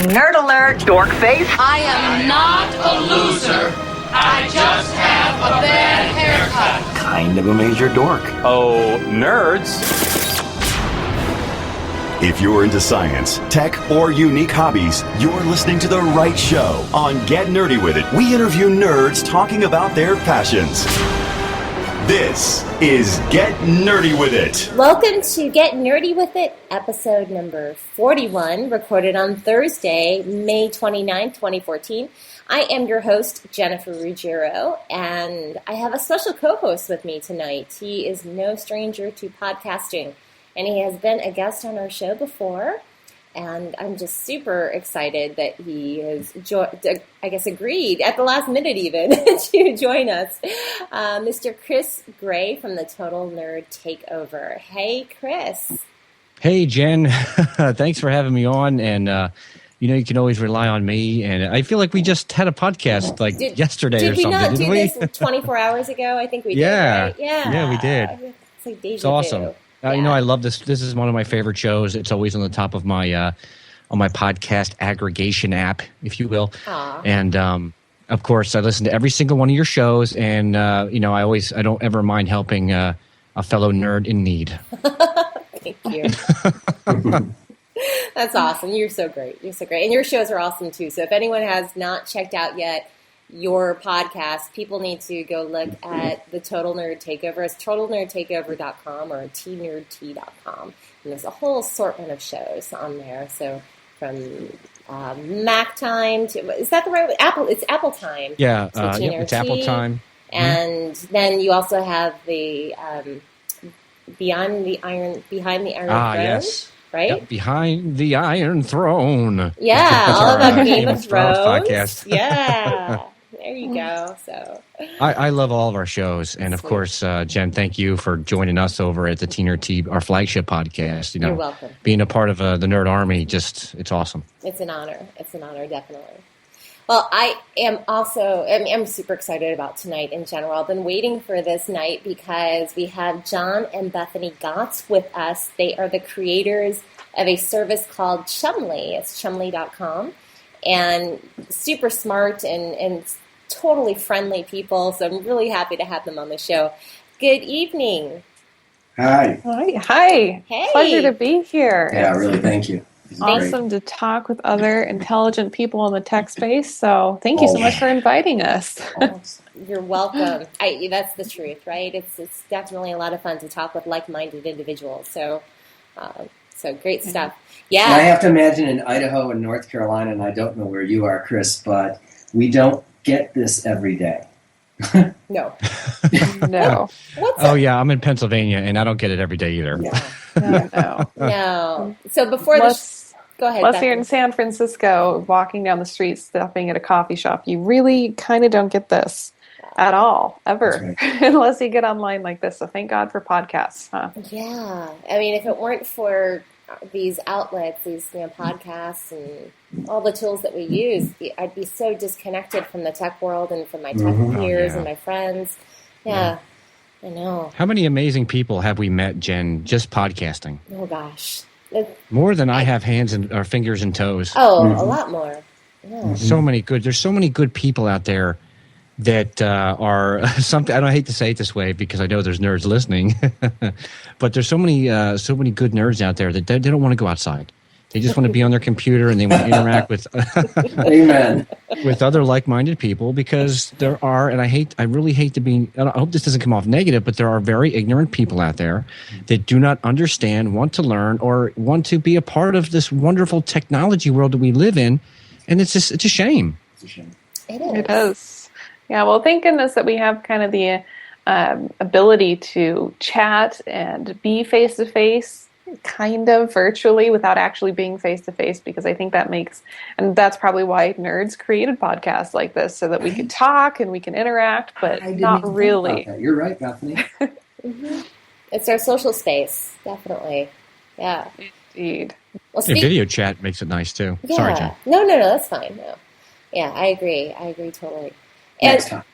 Nerd alert, dork face. I am not a loser. I just have a bad haircut. Kind of a major dork. Oh, nerds. If you're into science, tech, or unique hobbies, you're listening to the right show. On Get Nerdy With It, we interview nerds talking about their passions. This is Get Nerdy With It. Welcome to Get Nerdy With It, episode number 41, recorded on Thursday, May 29, 2014. I am your host, Jennifer Ruggiero, and I have a special co-host with me tonight. He is no stranger to podcasting, and he has been a guest on our show before, and I'm just super excited that he has, agreed at the last minute even to join us. Mr. Chris Gray from the Total Nerd Takeover. Hey, Chris. Hey, Jen. Thanks for having me on, and you can always rely on me, and I feel like we just had a podcast yesterday or something. Did we not do this 24 hours ago? I think we did, right? Yeah, we did. It's like deja It's awesome. vu. I love this. This is one of my favorite shows. It's always on the top of my on my podcast aggregation app, if you will. Aww. And of course, I listen to every single one of your shows, and I don't ever mind helping a fellow nerd in need. Thank you. That's awesome. You're so great. You're so great. And your shows are awesome, too. So if anyone has not checked out yet your podcast, people need to go look at the Total Nerd Takeover. It's totalnerdtakeover.com or tnerdt.com. And there's a whole assortment of shows on there. So from Mac Time to, is that the right way? It's Apple Time. Yeah, it's Apple Time. And then you also have the Behind the Iron Throne. Yes. Right? Yep, Behind the Iron Throne. Yeah, all about Game of Thrones. Podcast. Yeah, there you go. So I love all of our shows, and of course, Jen, thank you for joining us over at the TNRT, our flagship podcast. You're welcome. Being a part of the Nerd Army, it's awesome. It's an honor. It's an honor, definitely. Well, I'm super excited about tonight in general. I've been waiting for this night because we have John and Bethany Gotts with us. They are the creators of a service called Chumly. It's chumly.com. And super smart and totally friendly people. So I'm really happy to have them on the show. Good evening. Hi. Hi. Hey. Pleasure to be here. Yeah, really, thank you. Awesome to talk with other intelligent people in the tech space. So thank you so much for inviting us. You're welcome. That's the truth, right? It's definitely a lot of fun to talk with like-minded individuals. So great stuff. Yeah. And I have to imagine in Idaho and North Carolina, and I don't know where you are, Chris, but we don't get this every day. No. No. Yeah, I'm in Pennsylvania, and I don't get it every day either. Yeah. No. So before go ahead. Unless you're in San Francisco, walking down the street, stopping at a coffee shop, you really kind of don't get this at all, ever, right. Unless you get online like this. So thank God for podcasts, huh? Yeah. I mean, if it weren't for these outlets, these podcasts and all the tools that we use, I'd be so disconnected from the tech world and from my tech peers and my friends. Yeah, I know. How many amazing people have we met, Jen, just podcasting? Oh, gosh. More than I have hands or fingers and toes. Oh, a lot more. Yeah. There's so many good people out there that are something. I hate to say it this way because I know there's nerds listening, but there's so many good nerds out there that they don't want to go outside. They just want to be on their computer and they want to interact with Amen. with other like-minded people because there are, and I really hate to be, I hope this doesn't come off negative, but there are very ignorant people out there that do not understand, want to learn, or want to be a part of this wonderful technology world that we live in, and it's a shame. It's a shame. It is. Yeah, well, thank goodness that we have kind of the ability to chat and be face-to-face, kind of virtually without actually being face-to-face, because I think that makes, and that's probably why nerds created podcasts like this, so that we can talk and we can interact, but not really. You're right, Bethany. It's our social space, definitely. Yeah. Indeed. Well, video chat makes it nice too. Yeah. Sorry, Jen. No, that's fine. No. Yeah, I agree totally. And Next time.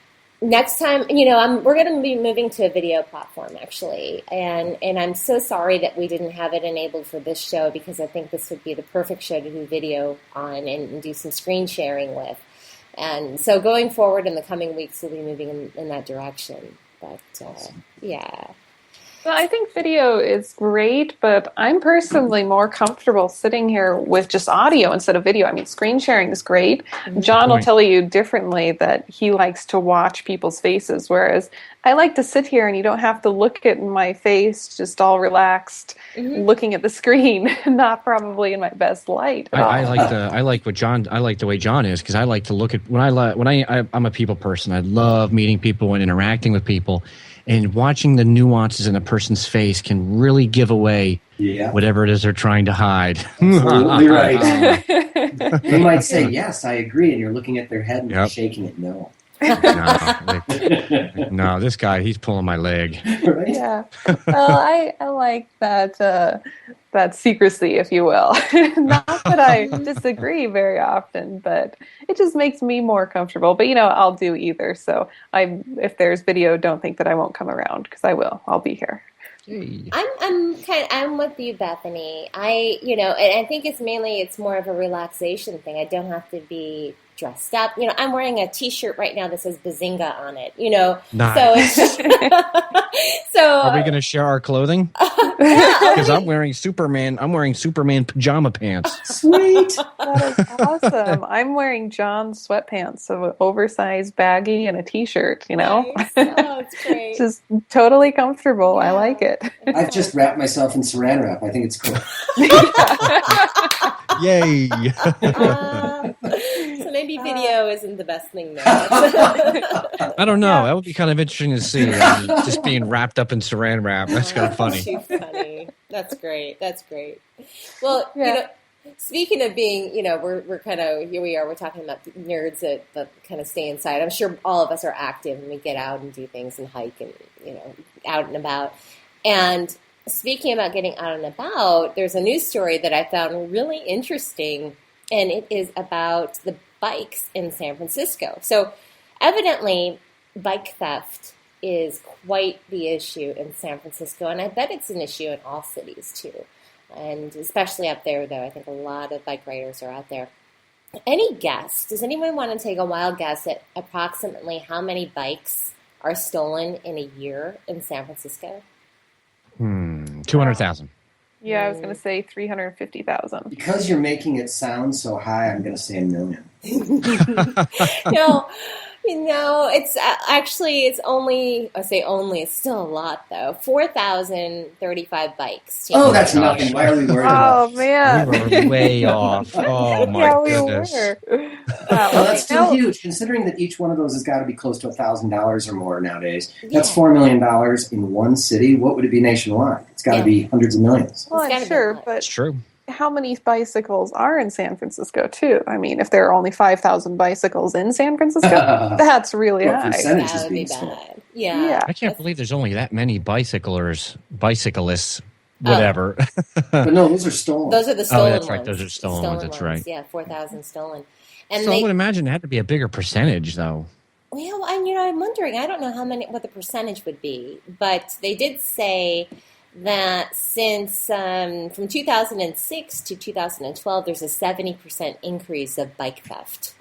next time, we're going to be moving to a video platform actually, and I'm so sorry that we didn't have it enabled for this show because I think this would be the perfect show to do video on and do some screen sharing with. And so going forward in the coming weeks, we'll be moving in that direction. But yeah. Well, I think video is great, but I'm personally more comfortable sitting here with just audio instead of video. I mean, screen sharing is great. John will tell you differently that he likes to watch people's faces, whereas I like to sit here and you don't have to look at my face, just all relaxed, looking at the screen, not probably in my best light. I like the way John is, because I like to look at I'm a people person. I love meeting people and interacting with people. And watching the nuances in a person's face can really give away whatever it is they're trying to hide. Absolutely right. They might say, yes, I agree, and you're looking at their head and you're shaking it, no. No, this guy, he's pulling my leg. Right? Yeah. Well, I like that secrecy, if you will. Not that I disagree very often, but it just makes me more comfortable. But I'll do either. So if there's video, don't think that I won't come around, because I will. I'll be here. Hey. I'm with you, Bethany. I think it's more of a relaxation thing. I don't have to be dressed up. I'm wearing a T-shirt right now that says Bazinga on it. Nice. So Are we going to share our clothing? Because I'm wearing Superman pajama pants. Sweet. That is awesome. I'm wearing John's sweatpants, so an oversized baggy and a T-shirt. Nice. Oh, it's great. Just totally comfortable. Yeah. I like it. I've just wrapped myself in saran wrap. I think it's cool. Yay. So maybe video isn't the best thing there. I don't know. That would be kind of interesting to see. Just being wrapped up in saran wrap. That's kind of funny. Too funny. That's great. Well, speaking of being, we're kind of, here we are, we're talking about nerds that kind of stay inside. I'm sure all of us are active and we get out and do things and hike and, out and about. And speaking about getting out and about, there's a news story that I found really interesting, and it is about the bikes in San Francisco. So evidently, bike theft is quite the issue in San Francisco, and I bet it's an issue in all cities too. And especially up there, though, I think a lot of bike riders are out there. Any guess? Does anyone want to take a wild guess at approximately how many bikes are stolen in a year in San Francisco? 200,000. Yeah, I was going to say 350,000. Because you're making it sound so high, I'm going to say 1 million. No, it's actually, it's still a lot though. 4,035 bikes. Oh, that's nothing. Why are we worried about Oh, man. We were way off. Oh, my goodness. We were. Well, that's still huge, considering that each one of those has got to be close to $1,000 or more nowadays. That's $4 million in one city. What would it be nationwide? It's got to be hundreds of millions. Well, I'm sure, but It's true. how many bicycles are in San Francisco, too? I mean, if there are only 5,000 bicycles in San Francisco, that's really What high. percentage That is would be being bad. stolen? Yeah. I can't believe there's only that many bicyclists, whatever. But no, those are stolen. Those are the stolen that's right. ones. Those are stolen ones. That's right. Yeah, 4,000 stolen. And So I would imagine it had to be a bigger percentage, though. well, I'm wondering. I don't know what the percentage would be, but they did say that since from 2006 to 2012, there's a 70% increase of bike theft.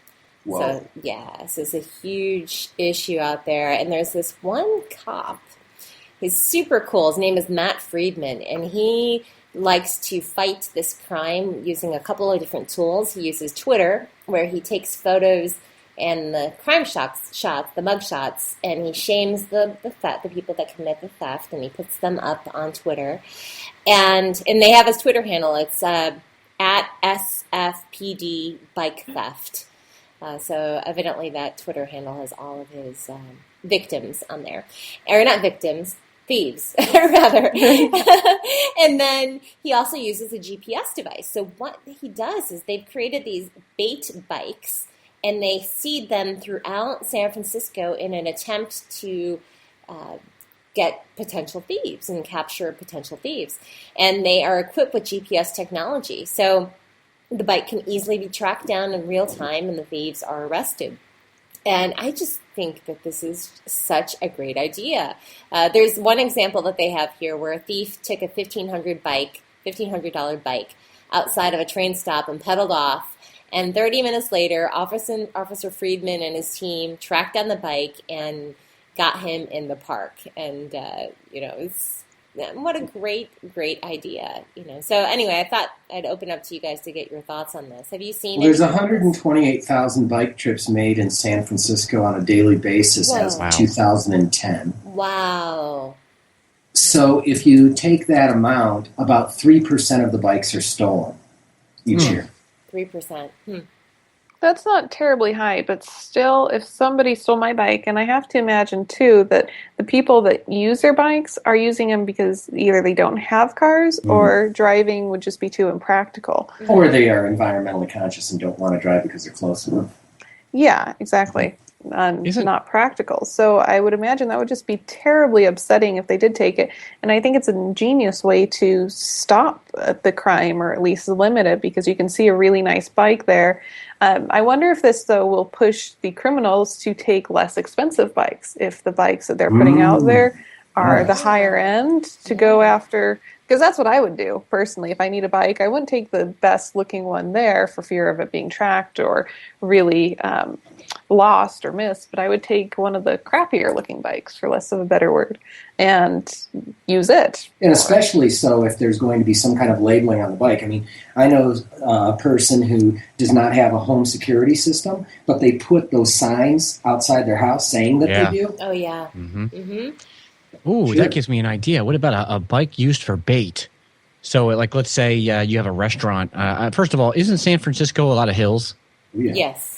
Whoa. So so it's a huge issue out there. And there's this one cop. He's super cool. His name is Matt Friedman, and he likes to fight this crime using a couple of different tools. He uses Twitter, where he takes photos and the crime shots, the mug shots, and he shames the people that commit the theft, and he puts them up on Twitter. And they have his Twitter handle. It's at SFPD Bike Theft. So evidently that Twitter handle has all of his victims on there. Or not victims, thieves, rather. And then he also uses a GPS device. So what he does is they've created these bait bikes, and they seed them throughout San Francisco in an attempt to get potential thieves and capture potential thieves. And they are equipped with GPS technology. So the bike can easily be tracked down in real time, and the thieves are arrested. And I just think that this is such a great idea. There's one example that they have here where a thief took a $1,500 bike outside of a train stop and pedaled off. And 30 minutes later, Officer Friedman and his team tracked down the bike and got him in the park. And, what a great idea. So anyway, I thought I'd open up to you guys to get your thoughts on this. Have you seen There's 128,000 bike trips made in San Francisco on a daily basis as of 2010. Wow. So if you take that amount, about 3% of the bikes are stolen each year. 3%. That's not terribly high, but still, if somebody stole my bike, and I have to imagine, too, that the people that use their bikes are using them because either they don't have cars or driving would just be too impractical. Or they are environmentally conscious and don't want to drive because they're close enough. Yeah, exactly. Not practical. So I would imagine that would just be terribly upsetting if they did take it. And I think it's an ingenious way to stop the crime or at least limit it because you can see a really nice bike there. I wonder if this, though, will push the criminals to take less expensive bikes if the bikes that they're putting out there are the higher end to go after. Because that's what I would do, personally. If I need a bike, I wouldn't take the best-looking one there for fear of it being tracked or really lost or missed, but I would take one of the crappier-looking bikes, for less of a better word, and use it. And especially so if there's going to be some kind of labeling on the bike. I mean, I know a person who does not have a home security system, but they put those signs outside their house saying that they do. Oh, yeah. Ooh, that gives me an idea. What about a bike used for bait? So, like, let's say you have a restaurant. First of all, isn't San Francisco a lot of hills? Oh, yeah. Yes.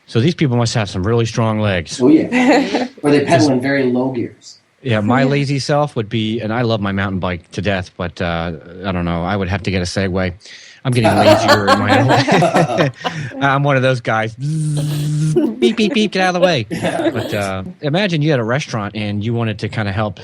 So these people must have some really strong legs. Oh, yeah. Or they pedal in very low gears. Yeah, my lazy self would be, and I love my mountain bike to death, but I don't know. I would have to get a Segway. I'm getting lazier in my own way. I'm one of those guys. Beep, beep, beep, get out of the way. But imagine you had a restaurant and you wanted to kind of help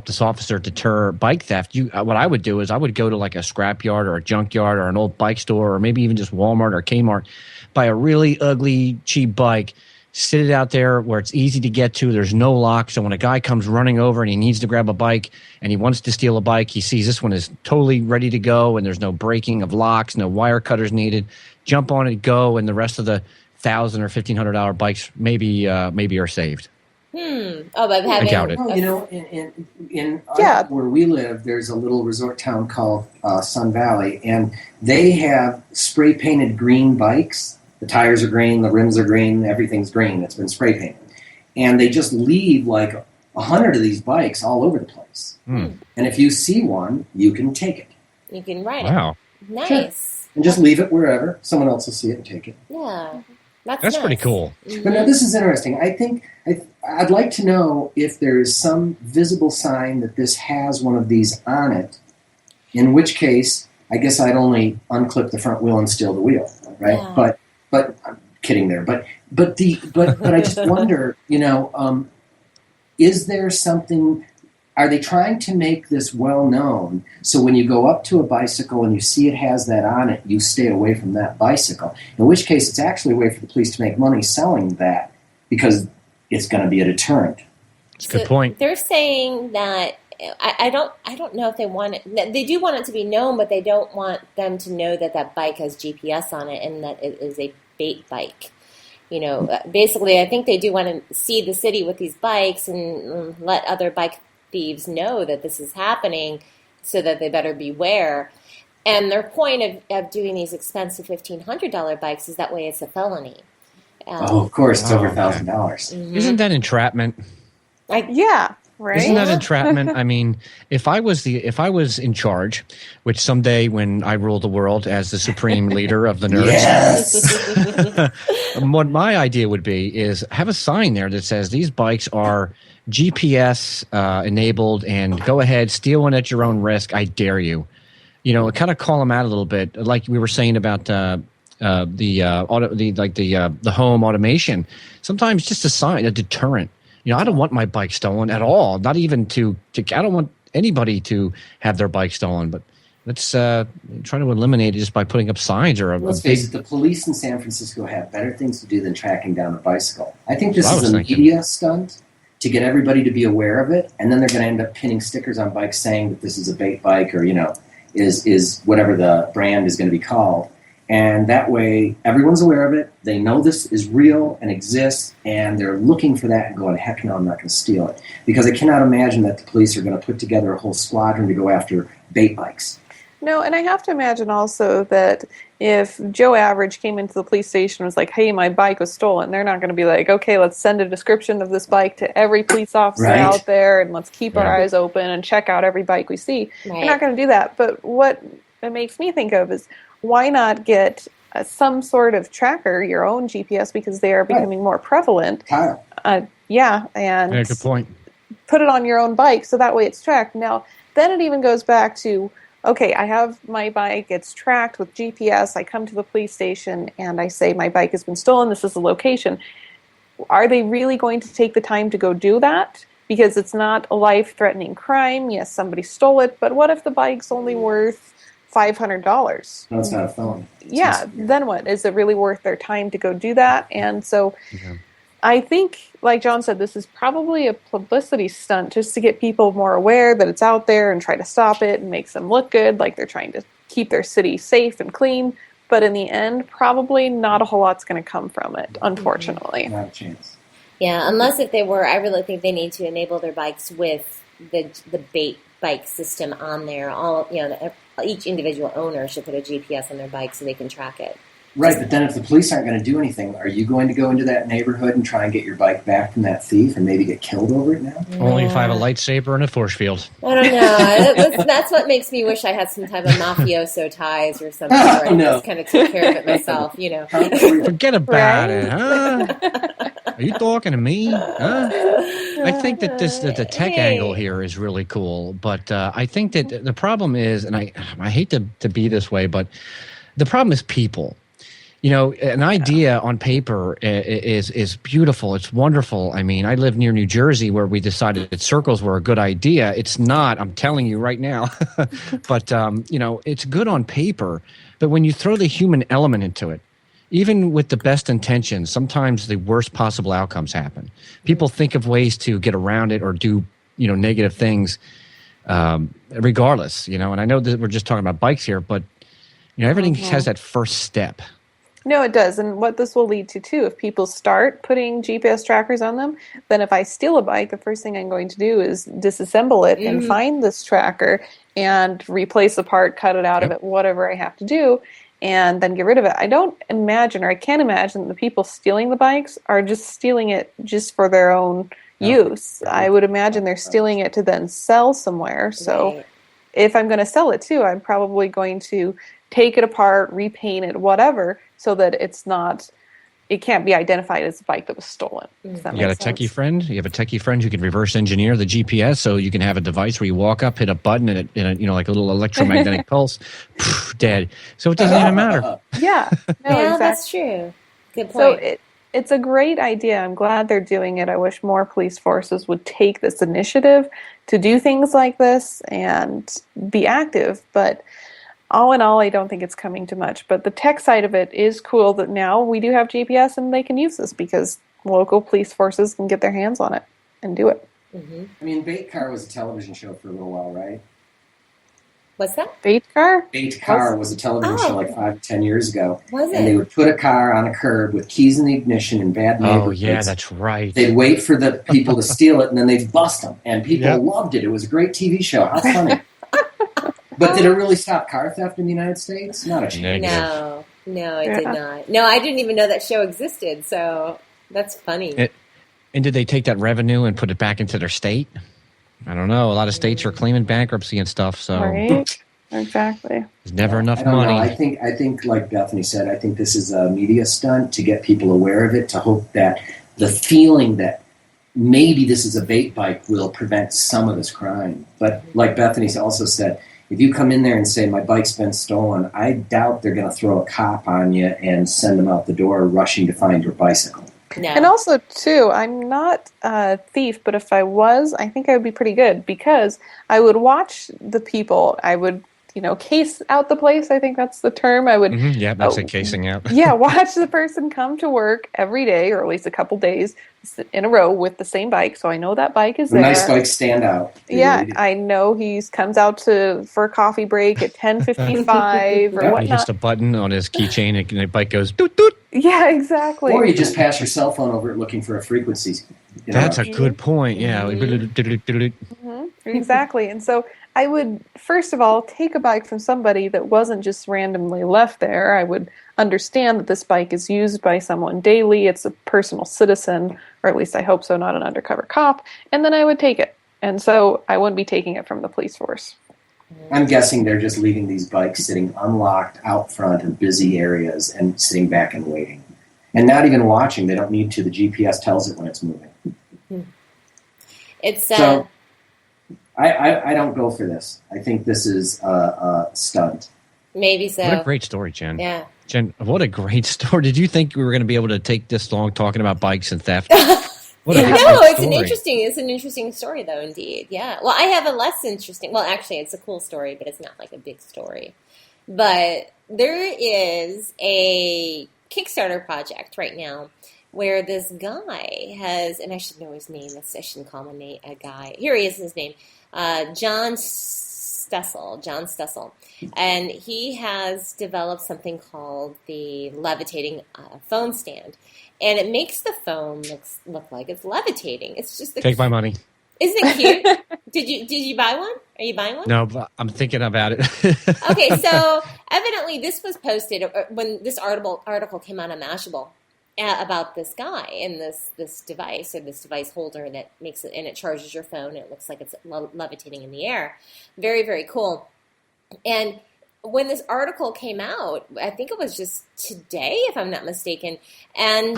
this officer deter bike theft. What I would do is I would go to like a scrapyard or a junkyard or an old bike store or maybe even just Walmart or Kmart, buy a really ugly, cheap bike, sit it out there where it's easy to get to. There's no lock. So when a guy comes running over and he needs to grab a bike and he wants to steal a bike, he sees this one is totally ready to go and there's no breaking of locks, no wire cutters needed. Jump on it, go, and the rest of the $1,000 or $1,500 bikes maybe are saved. Oh, but having I doubt it. Well, in where we live, there's a little resort town called Sun Valley, and they have spray painted green bikes. The tires are green, the rims are green, everything's green. It's been spray painted. And they just leave like 100 of these bikes all over the place. And if you see one, you can take it. You can ride Wow. it. Nice. Sure. And just leave it wherever. Someone else will see it and take it. Yeah. That's That's nice. pretty cool. But now this is interesting. I think I'd like to know if there is some visible sign that this has one of these on it, in which case I guess I'd only unclip the front wheel and steal the wheel, right? Yeah. But I'm kidding there. But I just wonder, is there something? Are they trying to make this well known so when you go up to a bicycle and you see it has that on it, you stay away from that bicycle? In which case, it's actually a way for the police to make money selling that because it's going to be a deterrent. That's a good point. They're saying that I don't know if they want it. They do want it to be known, but they don't want them to know that bike has GPS on it and that it is a bait bike. Basically, I think they do want to see the city with these bikes and let other bike thieves know that this is happening so that they better beware. And their point of doing these expensive $1,500 bikes is that way it's a felony. Of course, it's over $1,000. Isn't that entrapment? Yeah, right? Isn't that entrapment? I mean, if I was in charge, which someday when I rule the world as the supreme leader of the nerds, Yes. what my idea would be is have a sign there that says these bikes are GPS enabled and go ahead, steal one at your own risk. I dare you. Kind of call them out a little bit, like we were saying about the home automation. Sometimes just a sign, a deterrent. I don't want my bike stolen at all. Not even to I don't want anybody to have their bike stolen. But Let's try to eliminate it just by putting up signs or a Let's big. face it, the police in San Francisco have better things to do than tracking down a bicycle. I think this That's what I is was a thinking. media stunt to get everybody to be aware of it, and then they're going to end up pinning stickers on bikes saying that this is a bait bike or, is whatever the brand is going to be called. And that way, everyone's aware of it. They know this is real and exists, and they're looking for that and going, heck no, I'm not going to steal it. Because I cannot imagine that the police are going to put together a whole squadron to go after bait bikes. No, and I have to imagine also that if Joe Average came into the police station and was like, hey, my bike was stolen, they're not going to be like, okay, let's send a description of this bike to every police officer Right. out there and let's keep our eyes open and check out every bike we see. Right. They're not going to do that. But what it makes me think of is why not get some sort of tracker, your own GPS, because they are becoming more prevalent. Kyle. And Yeah, good point. put it on your own bike so that way it's tracked. Now, then it even goes back to, okay, I have my bike, it's tracked with GPS, I come to the police station and I say my bike has been stolen, this is the location. Are they really going to take the time to go do that? Because it's not a life-threatening crime. Yes, somebody stole it, but what if the bike's only worth $500? No, it's not a felony. Yeah, then what? Is it really worth their time to go do that? And so I think, like John said, this is probably a publicity stunt just to get people more aware that it's out there and try to stop it and makes them look good, like they're trying to keep their city safe and clean. But in the end, probably not a whole lot's going to come from it, unfortunately. Not a chance. Yeah, unless if they were, I really think they need to enable their bikes with the bait bike system on there. Each individual owner should put a GPS on their bike so they can track it. Right, but then if the police aren't going to do anything, are you going to go into that neighborhood and try and get your bike back from that thief and maybe get killed over it now? Only if I have a lightsaber and a force field. I don't know. That's what makes me wish I had some type of mafioso ties or something where I just kind of took care of it myself, Forget about it, huh? Are you talking to me? Huh? I think that the tech angle here is really cool, but I think that the problem is, and I hate to be this way, but the problem is people. An idea on paper is beautiful. It's wonderful. I mean, I live near New Jersey where we decided that circles were a good idea. It's not. I'm telling you right now. But, it's good on paper. But when you throw the human element into it, even with the best intentions, sometimes the worst possible outcomes happen. People think of ways to get around it or do, negative things regardless, And I know that we're just talking about bikes here, but, everything has that first step. No, it does. And what this will lead to, too, if people start putting GPS trackers on them, then if I steal a bike, the first thing I'm going to do is disassemble it and find this tracker and replace the part, cut it out of it, whatever I have to do, and then get rid of it. I don't imagine, or I can't imagine, that the people stealing the bikes are just stealing it just for their own use. I would imagine they're stealing it to then sell somewhere. So if I'm going to sell it, too, I'm probably going to take it apart, repaint it, whatever, so that it can't be identified as a bike that was stolen. Does that You got a make sense? techie friend? You have a techie friend who can reverse engineer the GPS so you can have a device where you walk up, hit a button, and like a little electromagnetic pulse, dead. So it doesn't even matter. Yeah. No, Yeah, exactly. that's true. Good So point. it's a great idea. I'm glad they're doing it. I wish more police forces would take this initiative to do things like this and be active. But all in all, I don't think it's coming to much. But the tech side of it is cool that now we do have GPS and they can use this because local police forces can get their hands on it and do it. I mean, Bait Car was a television show for a little while, right? What's that? Bait car? Bait Car was a television show like 5 to 10 years ago. Was And they it? would put a car on a curb with keys in the ignition in bad neighborhoods. Oh, yeah, that's right. They'd wait for the people to steal it, and then they'd bust them. And people loved it. It was a great TV show. How funny. But did it really stop car theft in the United States? Not a chance. No, it did not. No, I didn't even know that show existed, so that's funny. And did they take that revenue and put it back into their state? I don't know. A lot of states are claiming bankruptcy and stuff, so Right? Exactly. there's never enough I don't know. money. I think, like Bethany said, I think this is a media stunt to get people aware of it, to hope that the feeling that maybe this is a bait bike will prevent some of this crime. But like Bethany also said, if you come in there and say, my bike's been stolen, I doubt they're going to throw a cop on you and send them out the door rushing to find your bicycle. No. And also, too, I'm not a thief, but if I was, I think I would be pretty good because I would watch the people. I would, case out the place. I think that's the term. I would. Yeah, that's it, casing out. Yeah, watch the person come to work every day, or at least a couple days in a row with the same bike. So I know that bike is there. Nice bikes stand out. Yeah, I know he comes out for a coffee break at 10:55 or whatnot. He hits the button on his keychain and the bike goes doot doot. Yeah, exactly. Or you just pass your cell phone over it looking for a frequency. That's a good point. Yeah. Exactly. And so I would, first of all, take a bike from somebody that wasn't just randomly left there. I would understand that this bike is used by someone daily. It's a personal citizen, or at least I hope so, not an undercover cop. And then I would take it. And so I wouldn't be taking it from the police force. I'm guessing they're just leaving these bikes sitting unlocked out front in busy areas and sitting back and waiting. And not even watching. They don't need to. The GPS tells it when it's moving. It's so I don't go for this. I think this is a stunt. Maybe so. What a great story, Jen. Yeah. Jen, what a great story. Did you think we were going to be able to take this long talking about bikes and theft? It's an interesting story though, indeed. Yeah. Well, I have a less interesting, well, actually it's a cool story, but it's not like a big story. But there is a Kickstarter project right now where this guy has, and I should know his name, I shouldn't call him a guy. Here he is, his name, John Stussel. And he has developed something called the levitating phone stand. And it makes the phone look like it's levitating. It's just take my money. Isn't it cute? Did you buy one? Are you buying one? No, but I'm thinking about it. Okay, so evidently this was posted when this article came out on Mashable about this guy and this device or this device holder that makes it, and it charges your phone and it looks like it's levitating in the air. Very, very cool. And when this article came out, I think it was just today, if I'm not mistaken, and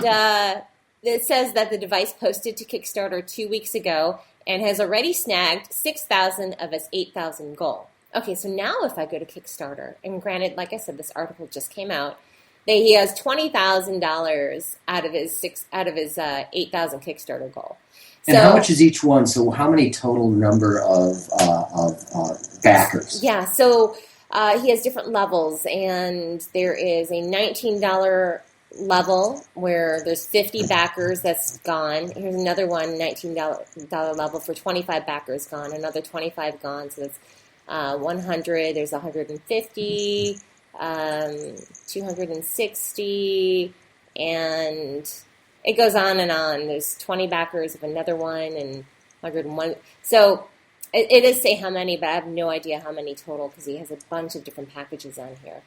it says that the device posted to Kickstarter 2 weeks ago and has already snagged 6,000 of its 8,000 goal. Okay, so now if I go to Kickstarter, and granted, like I said, this article just came out, he has $20,000 out of his 8,000 Kickstarter goal. And how much is each one? So how many total number of backers? Yeah, so he has different levels, and there is a $19 level where there's 50 backers that's gone. Here's another one, $19 level for 25 backers gone, another 25 gone, so that's 100, there's 150, 260, and it goes on and on. There's 20 backers of another one and 101. So it does say how many, but I have no idea how many total because he has a bunch of different packages on here.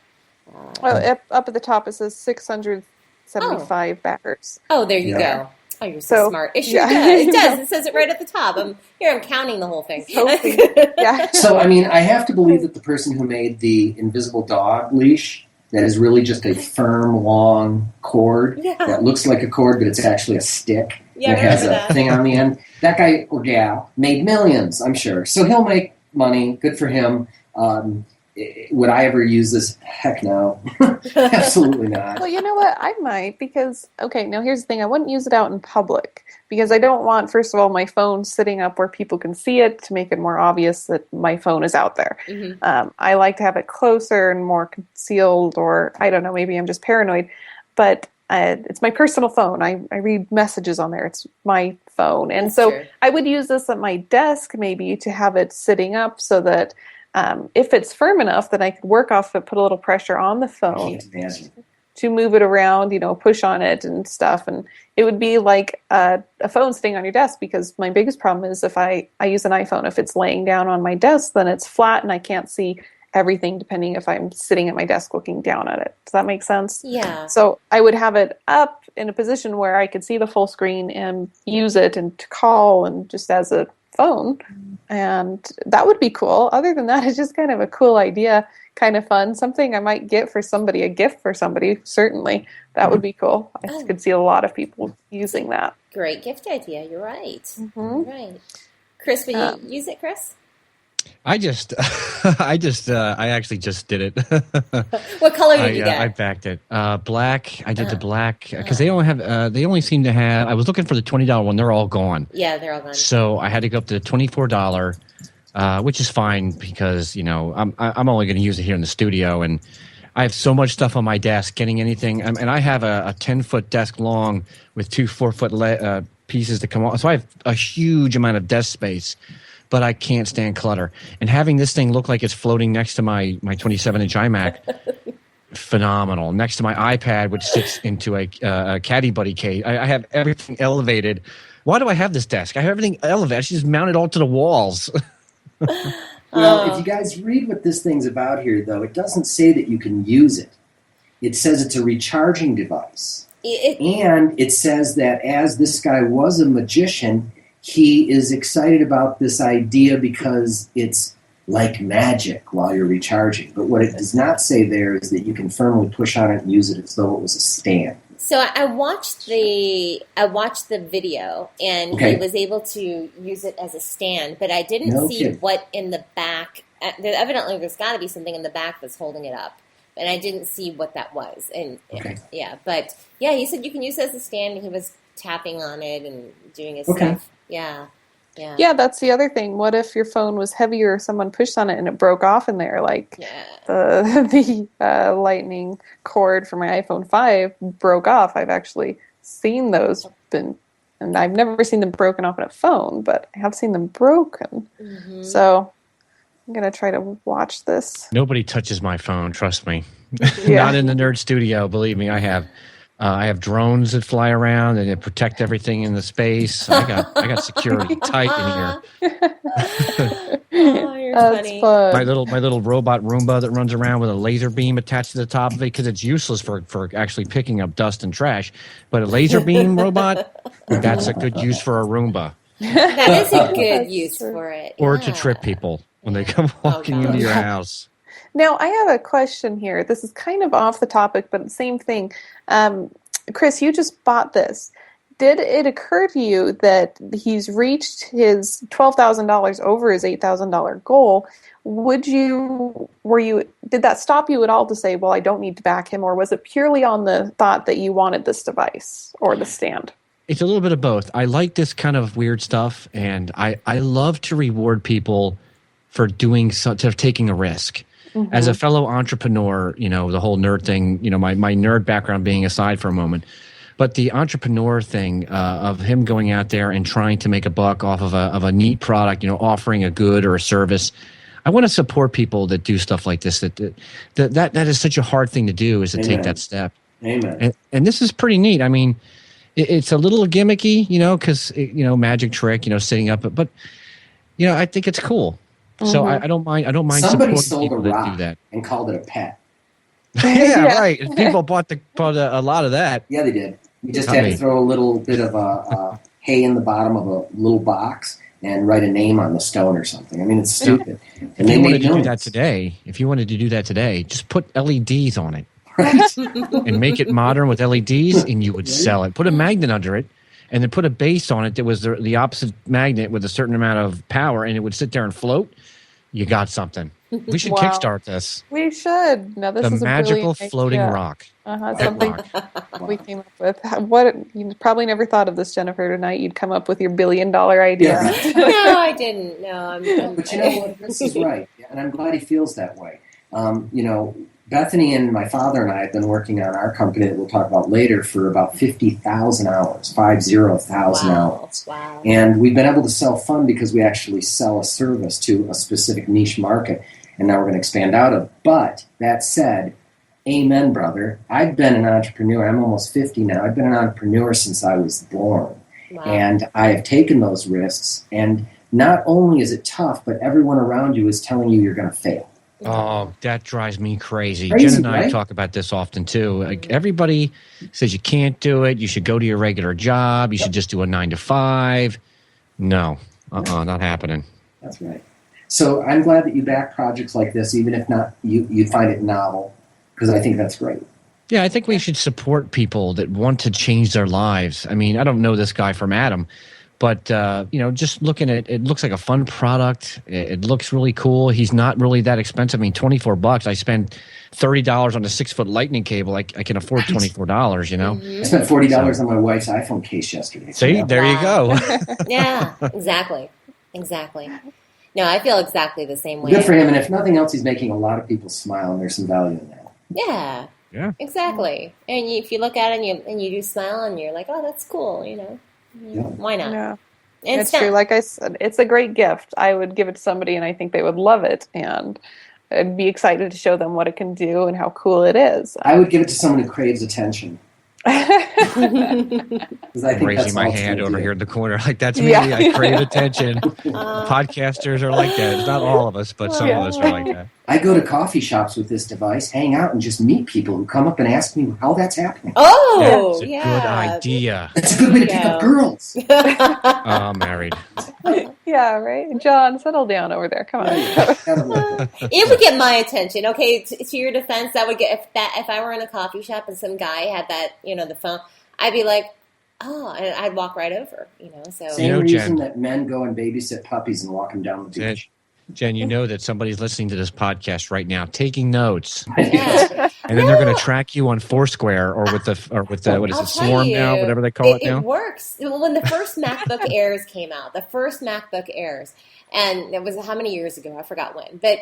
Up at the top it says 675 backers. Oh, there you go. Oh, you're so smart. It sure does. It does. It says it right at the top. I'm counting the whole thing. Yeah. So, I mean, I have to believe that the person who made the invisible dog leash that is really just a firm, long cord that looks like a cord, but it's actually a stick. Yeah, it has a thing on the end. That guy or gal made millions, I'm sure. So he'll make money. Good for him. Would I ever use this? Heck no. Absolutely not. Well, you know what? I might because, okay, now here's the thing. I wouldn't use it out in public because I don't want, first of all, my phone sitting up where people can see it to make it more obvious that my phone is out there. Mm-hmm. I like to have it closer and more concealed, or I don't know, maybe I'm just paranoid, but it's my personal phone. I read messages on there. It's my phone. And That's so true. I would use this at my desk maybe to have it sitting up so that if it's firm enough that I could work off it, put a little pressure on the I phone can't imagine. to move it around, push on it and stuff. And it would be like a phone sitting on your desk because my biggest problem is if I use an iPhone, if it's laying down on my desk, then it's flat and I can't see everything depending if I'm sitting at my desk looking down at it. Does that make sense? Yeah. So I would have it up in a position where I could see the full screen and use it and to call and just as a phone. And that would be cool. Other than that, it's just kind of a cool idea, kind of fun. Something I might get for somebody, a gift for somebody, certainly. That would be cool. I could see a lot of people using that. Great gift idea. You're right. Mm-hmm. You're right. Chris, would you use it, Chris? I actually just did it. What color did you get? I backed it. Black. I did the black because they only seem to have. I was looking for the $20 one. They're all gone. Yeah, they're all gone. So I had to go up to the $24 which is fine because I'm only going to use it here in the studio, and I have so much stuff on my desk. Getting anything, and I have a 10-foot desk long with 2 4-foot pieces to come off, so I have a huge amount of desk space. But I can't stand clutter, and having this thing look like it's floating next to my 27-inch iMac. Phenomenal. Next to my iPad, which sits into a Caddy Buddy case. I have everything elevated. Why do I have this desk? I have everything elevated. I should just mount it all to the walls. Well, if you guys read what this thing's about here, though, it doesn't say that you can use it. It says it's a recharging device. And it says that as this guy was a magician, he is excited about this idea because it's like magic while you're recharging. But what it does not say there is that you can firmly push on it and use it as though it was a stand. So I watched the video, and he was able to use it as a stand, but I didn't see what in the back. Evidently, there's got to be something in the back that's holding it up, and I didn't see what that was. And he said you can use it as a stand. And he was tapping on it and doing his stuff. Yeah, that's the other thing. What if your phone was heavier, someone pushed on it and it broke off in there? Like the lightning cord for my iPhone 5 broke off. I've actually seen those, and I've never seen them broken off in a phone, but I have seen them broken. Mm-hmm. So I'm going to try to watch this. Nobody touches my phone, trust me. Not in the Nerd Studio, believe me, I have. I have drones that fly around and they protect everything in the space. I got security tight in here. You're funny. Fun. My little robot Roomba that runs around with a laser beam attached to the top of it because it's useless for actually picking up dust and trash. But a laser beam robot, that's a good use for a Roomba. That is a good use for it. Or to trip people when they come walking into your house. Now, I have a question here. This is kind of off the topic, but same thing. Chris, you just bought this. Did it occur to you that he's reached his $12,000 over his $8,000 goal? Did that stop you at all to say, well, I don't need to back him, or was it purely on the thought that you wanted this device or the stand? It's a little bit of both. I like this kind of weird stuff, and I love to reward people for taking a risk. Mm-hmm. As a fellow entrepreneur, the whole nerd thing, my nerd background being aside for a moment, but the entrepreneur thing of him going out there and trying to make a buck off of a neat product, offering a good or a service. I want to support people that do stuff like this. That is such a hard thing to do, is to take that step. Amen. And this is pretty neat. I mean, it's a little gimmicky, because magic trick, setting up, but I think it's cool. So I don't mind. Somebody supporting sold a people that rock do that and called it a pet. yeah, right. And people bought a lot of that. Yeah, they did. You just had to throw a little bit of hay in the bottom of a little box and write a name on the stone or something. I mean, it's stupid. If you wanted to do that today, just put LEDs on it, Right. and make it modern with LEDs, and you would sell it. Put a magnet under it, and then put a base on it that was the opposite magnet with a certain amount of power, and it would sit there and float. You got something. We should kickstart this. We should. Now, this the is a magical floating rock. Something we came up with. What you probably never thought of this, Jennifer. Tonight, you'd come up with your $1 billion idea. Yeah. No, I didn't. No, But you know what? This is right, and I'm glad he feels that way. Bethany and my father and I have been working on our company that we'll talk about later for about 50,000 hours, 50,000 hours. Wow. And we've been able to self-fund because we actually sell a service to a specific niche market, and now we're going to expand out of. But that said, amen, brother. I've been an entrepreneur. I'm almost 50 now. I've been an entrepreneur since I was born. Wow. And I have taken those risks. And not only is it tough, but everyone around you is telling you you're going to fail. Oh, that drives me crazy. Crazy, Jen and I right? talk about this often too. Like, everybody says you can't do it. You should go to your regular job. You should just do a 9 to 5. No, not happening. That's right. So I'm glad that you back projects like this, even if not you find it novel, because I think that's great. Yeah, I think we should support people that want to change their lives. I mean, I don't know this guy from Adam, but just looking at it, looks like a fun product. It looks really cool. He's not really that expensive. I mean, $24. I spend $30 on a 6-foot lightning cable. I can afford $24. I spent $40 on my wife's iPhone case yesterday. See, there you go. Yeah, exactly. No, I feel exactly the same way. Good for him, and if nothing else, he's making a lot of people smile, and there's some value in that. Yeah. Yeah. Exactly. And if you look at it and you do smile and you're like, oh, that's cool, Why not? Yeah. And It's true. Like I said, it's a great gift. I would give it to somebody, and I think they would love it, and I'd be excited to show them what it can do and how cool it is. I would give it to someone who craves attention. Because I think Raising that's my all it's hand gonna over do. here in the corner, like that's me. Yeah. I crave attention. Podcasters are like that. It's not all of us, but some of us are like that. I go to coffee shops with this device, hang out, and just meet people who come up and ask me how that's happening. Oh, That's a yeah. good idea. That's a good way to pick up girls. I'm married. Yeah, right. John, settle down over there. Come on. It would get my attention. Okay, to your defense, that would get if I were in a coffee shop and some guy had that, the phone, I'd be like, oh, and I'd walk right over, So Same Jen. reason that men go and babysit puppies and walk them down the beach. Jen, you know that somebody's listening to this podcast right now, taking notes, yeah. and then they're going to track you on Foursquare or with the what is I'll it, tell Swarm you, now, whatever they call it now. It works. When the first MacBook Airs came out, and it was how many years ago? I forgot when, but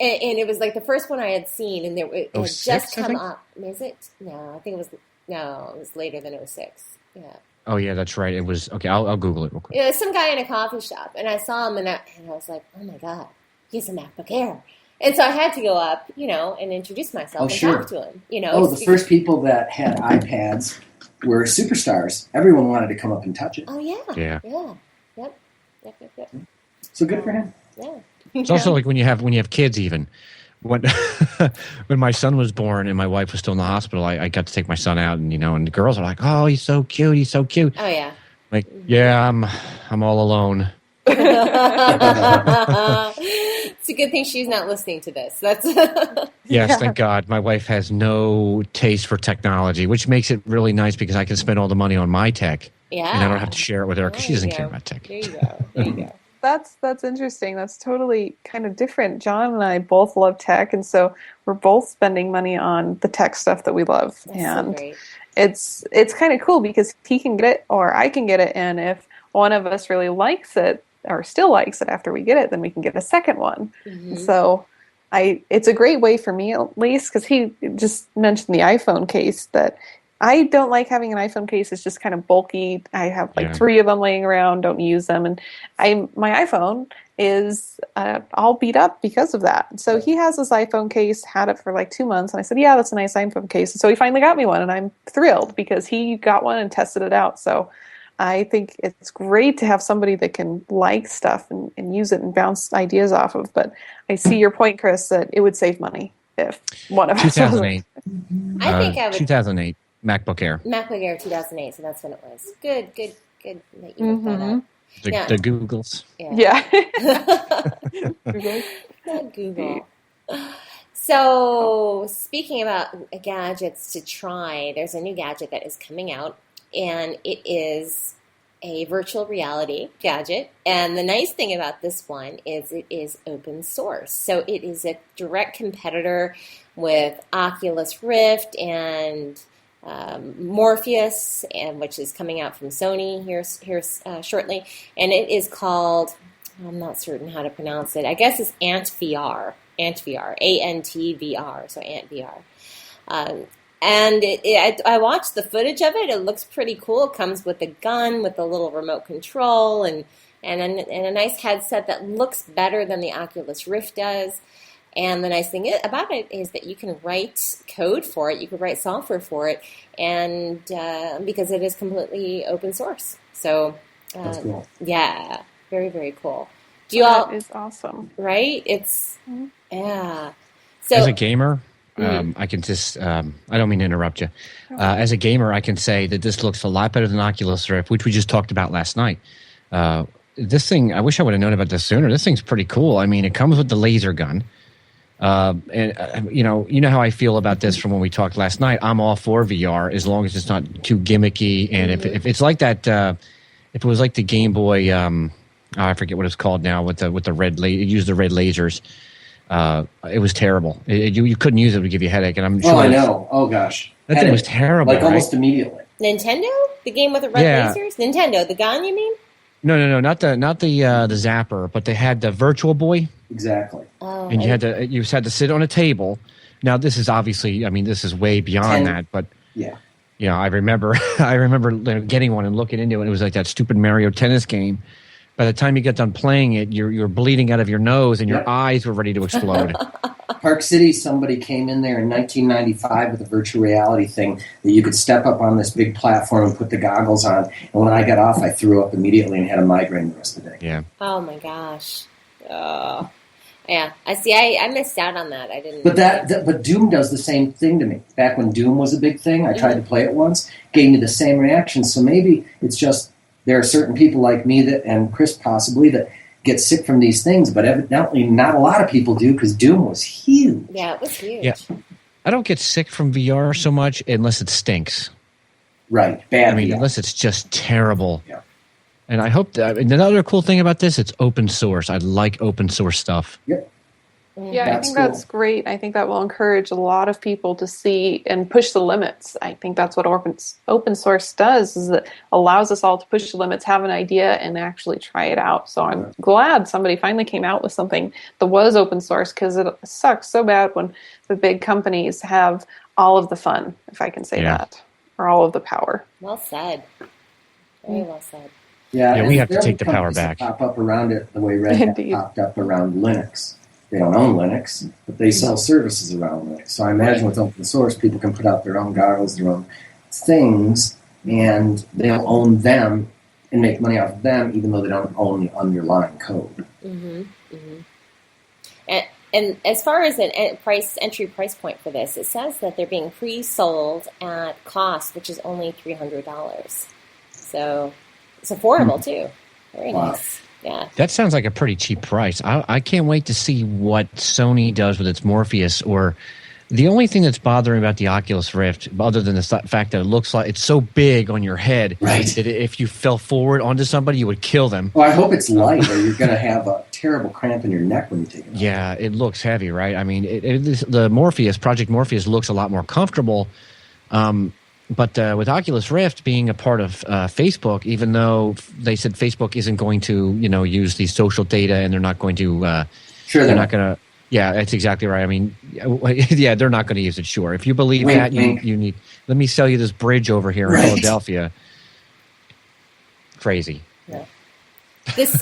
and it was like the first one I had seen, and it had just come up. Is it? No, I think it was later than 06. Yeah. Oh yeah, that's right. It was okay. I'll Google it real quick. Some guy in a coffee shop, and I saw him, and I was like, oh my god, he has a MacBook Air. And so I had to go up, and introduce myself and talk to him. The first people that had iPads were superstars. Everyone wanted to come up and touch it. Oh yeah. Yeah. Yep. So good for him. Yeah. It's also like when you have kids, even when when my son was born and my wife was still in the hospital, I got to take my son out, and and the girls are like, oh, he's so cute. Oh yeah. Like, yeah, I'm all alone. It's a good thing she's not listening to this. That's Yes, thank God. My wife has no taste for technology, which makes it really nice because I can spend all the money on my tech. Yeah. And I don't have to share it with her because she There you doesn't care go. about tech. There you go. That's interesting. That's totally kind of different. John and I both love tech, and so we're both spending money on the tech stuff that we love. That's and so great. it's kind of cool because he can get it or I can get it, and if one of us really likes it or still likes it after we get it, then we can get a second one. Mm-hmm. So it's a great way for me, at least, because he just mentioned the iPhone case, that I don't like having an iPhone case. It's just kind of bulky. I have 3 of them laying around, don't use them. And my iPhone is all beat up because of that. So he has this iPhone case, had it for 2 months. And I said, yeah, that's a nice iPhone case. And so he finally got me one. And I'm thrilled because he got one and tested it out. So I think it's great to have somebody that can like stuff and use it and bounce ideas off of. But I see your point, Chris, that it would save money if one of us 2008. I think I would 2008 MacBook Air. MacBook Air 2008, so that's when it was. Good that you looked that up. The Googles. Yeah. Google. Not Google. So, speaking about gadgets to try, there's a new gadget that is coming out, and it is a virtual reality gadget. And the nice thing about this one is it is open source. So it is a direct competitor with Oculus Rift and Morpheus, and which is coming out from Sony here shortly. And it is called, I'm not certain how to pronounce it. I guess it's AntVR, ANTVR, so AntVR. And I watched the footage of it. It looks pretty cool. It comes with a gun, with a little remote control, and a nice headset that looks better than the Oculus Rift does. And the nice thing about it is that you can write code for it. You can write software for it, and because it is completely open source. So that's cool. Yeah, very, very cool. Do you all? That is awesome. Right? It's yeah. So as a gamer, I can just, I don't mean to interrupt you. As a gamer, I can say that this looks a lot better than Oculus Rift, which we just talked about last night. This thing, I wish I would have known about this sooner. This thing's pretty cool. I mean, it comes with the laser gun. And you know how I feel about this from when we talked last night. I'm all for VR as long as it's not too gimmicky. And if it's like that, if it was like the Game Boy, I forget what it's called now with the red it used the red lasers. It was terrible. You couldn't use it; it would give you a headache. And I'm sure. Oh, I know. Oh gosh, that thing was terrible. Like almost immediately. Nintendo, the game with the red lasers. Nintendo, the gun. You mean? No, not the Zapper, but they had the Virtual Boy, Exactly. Oh, and you had to sit on a table. Now this is obviously, I mean, this is way beyond that, but Yeah. you know, I remember getting one and looking into it. And it was like that stupid Mario Tennis game. By the time you get done playing it, you're bleeding out of your nose and your eyes were ready to explode. Park City, somebody came in there in 1995 with a virtual reality thing that you could step up on this big platform and put the goggles on. And when I got off, I threw up immediately and had a migraine the rest of the day. Yeah. Oh my gosh. Oh. Yeah. I see. I missed out on that. I didn't. But Doom does the same thing to me. Back when Doom was a big thing, I tried to play it once, gave me the same reaction. So maybe it's just there are certain people like me that, and Chris possibly, that get sick from these things, but evidently not a lot of people do because Doom was huge. Yeah, it was huge. Yeah. I don't get sick from VR so much unless it stinks. Right. Bad. I mean, VR. unless it's just terrible. Yeah. And I hope that, and another cool thing about this, it's open source. I like open source stuff. Yep. Yeah, I That's think cool. that's great. I think that will encourage a lot of people to see and push the limits. I think that's what open source does, is it allows us all to push the limits, have an idea, and actually try it out. So I'm glad somebody finally came out with something that was open source, because it sucks so bad when the big companies have all of the fun, if I can say that, or all of the power. Well said. Very well said. Yeah, Yeah, and we have to there are take the power companies that back. Pop up around it the way Red Hat Indeed. popped up around Linux. They don't own Linux, but they sell services around Linux. So I imagine with open source, people can put out their own goggles, their own things, and they'll own them and make money off of them, even though they don't own the underlying code. Mm-hmm. Mm-hmm. And as far as an entry price point for this, it says that they're being pre-sold at cost, which is only $300. So it's affordable too. Very Wow. nice. Yeah. That sounds like a pretty cheap price. I can't wait to see what Sony does with its Morpheus. Or the only thing that's bothering about the Oculus Rift, other than the fact that it looks like it's so big on your head, Right. that if you fell forward onto somebody, you would kill them. Well, I hope it's light, or you're going to have a terrible cramp in your neck when you take it off. Yeah, it looks heavy, right? I mean, the Morpheus, Project Morpheus, looks a lot more comfortable. But with Oculus Rift being a part of Facebook, even though they said Facebook isn't going to, use the social data, and they're not going to, Sure, they're not going to. Yeah, that's exactly right. I mean, yeah, they're not going to use it. Sure, if you believe Wink, that, wink. you need. Let me sell you this bridge over here in Right. Philadelphia. Crazy. This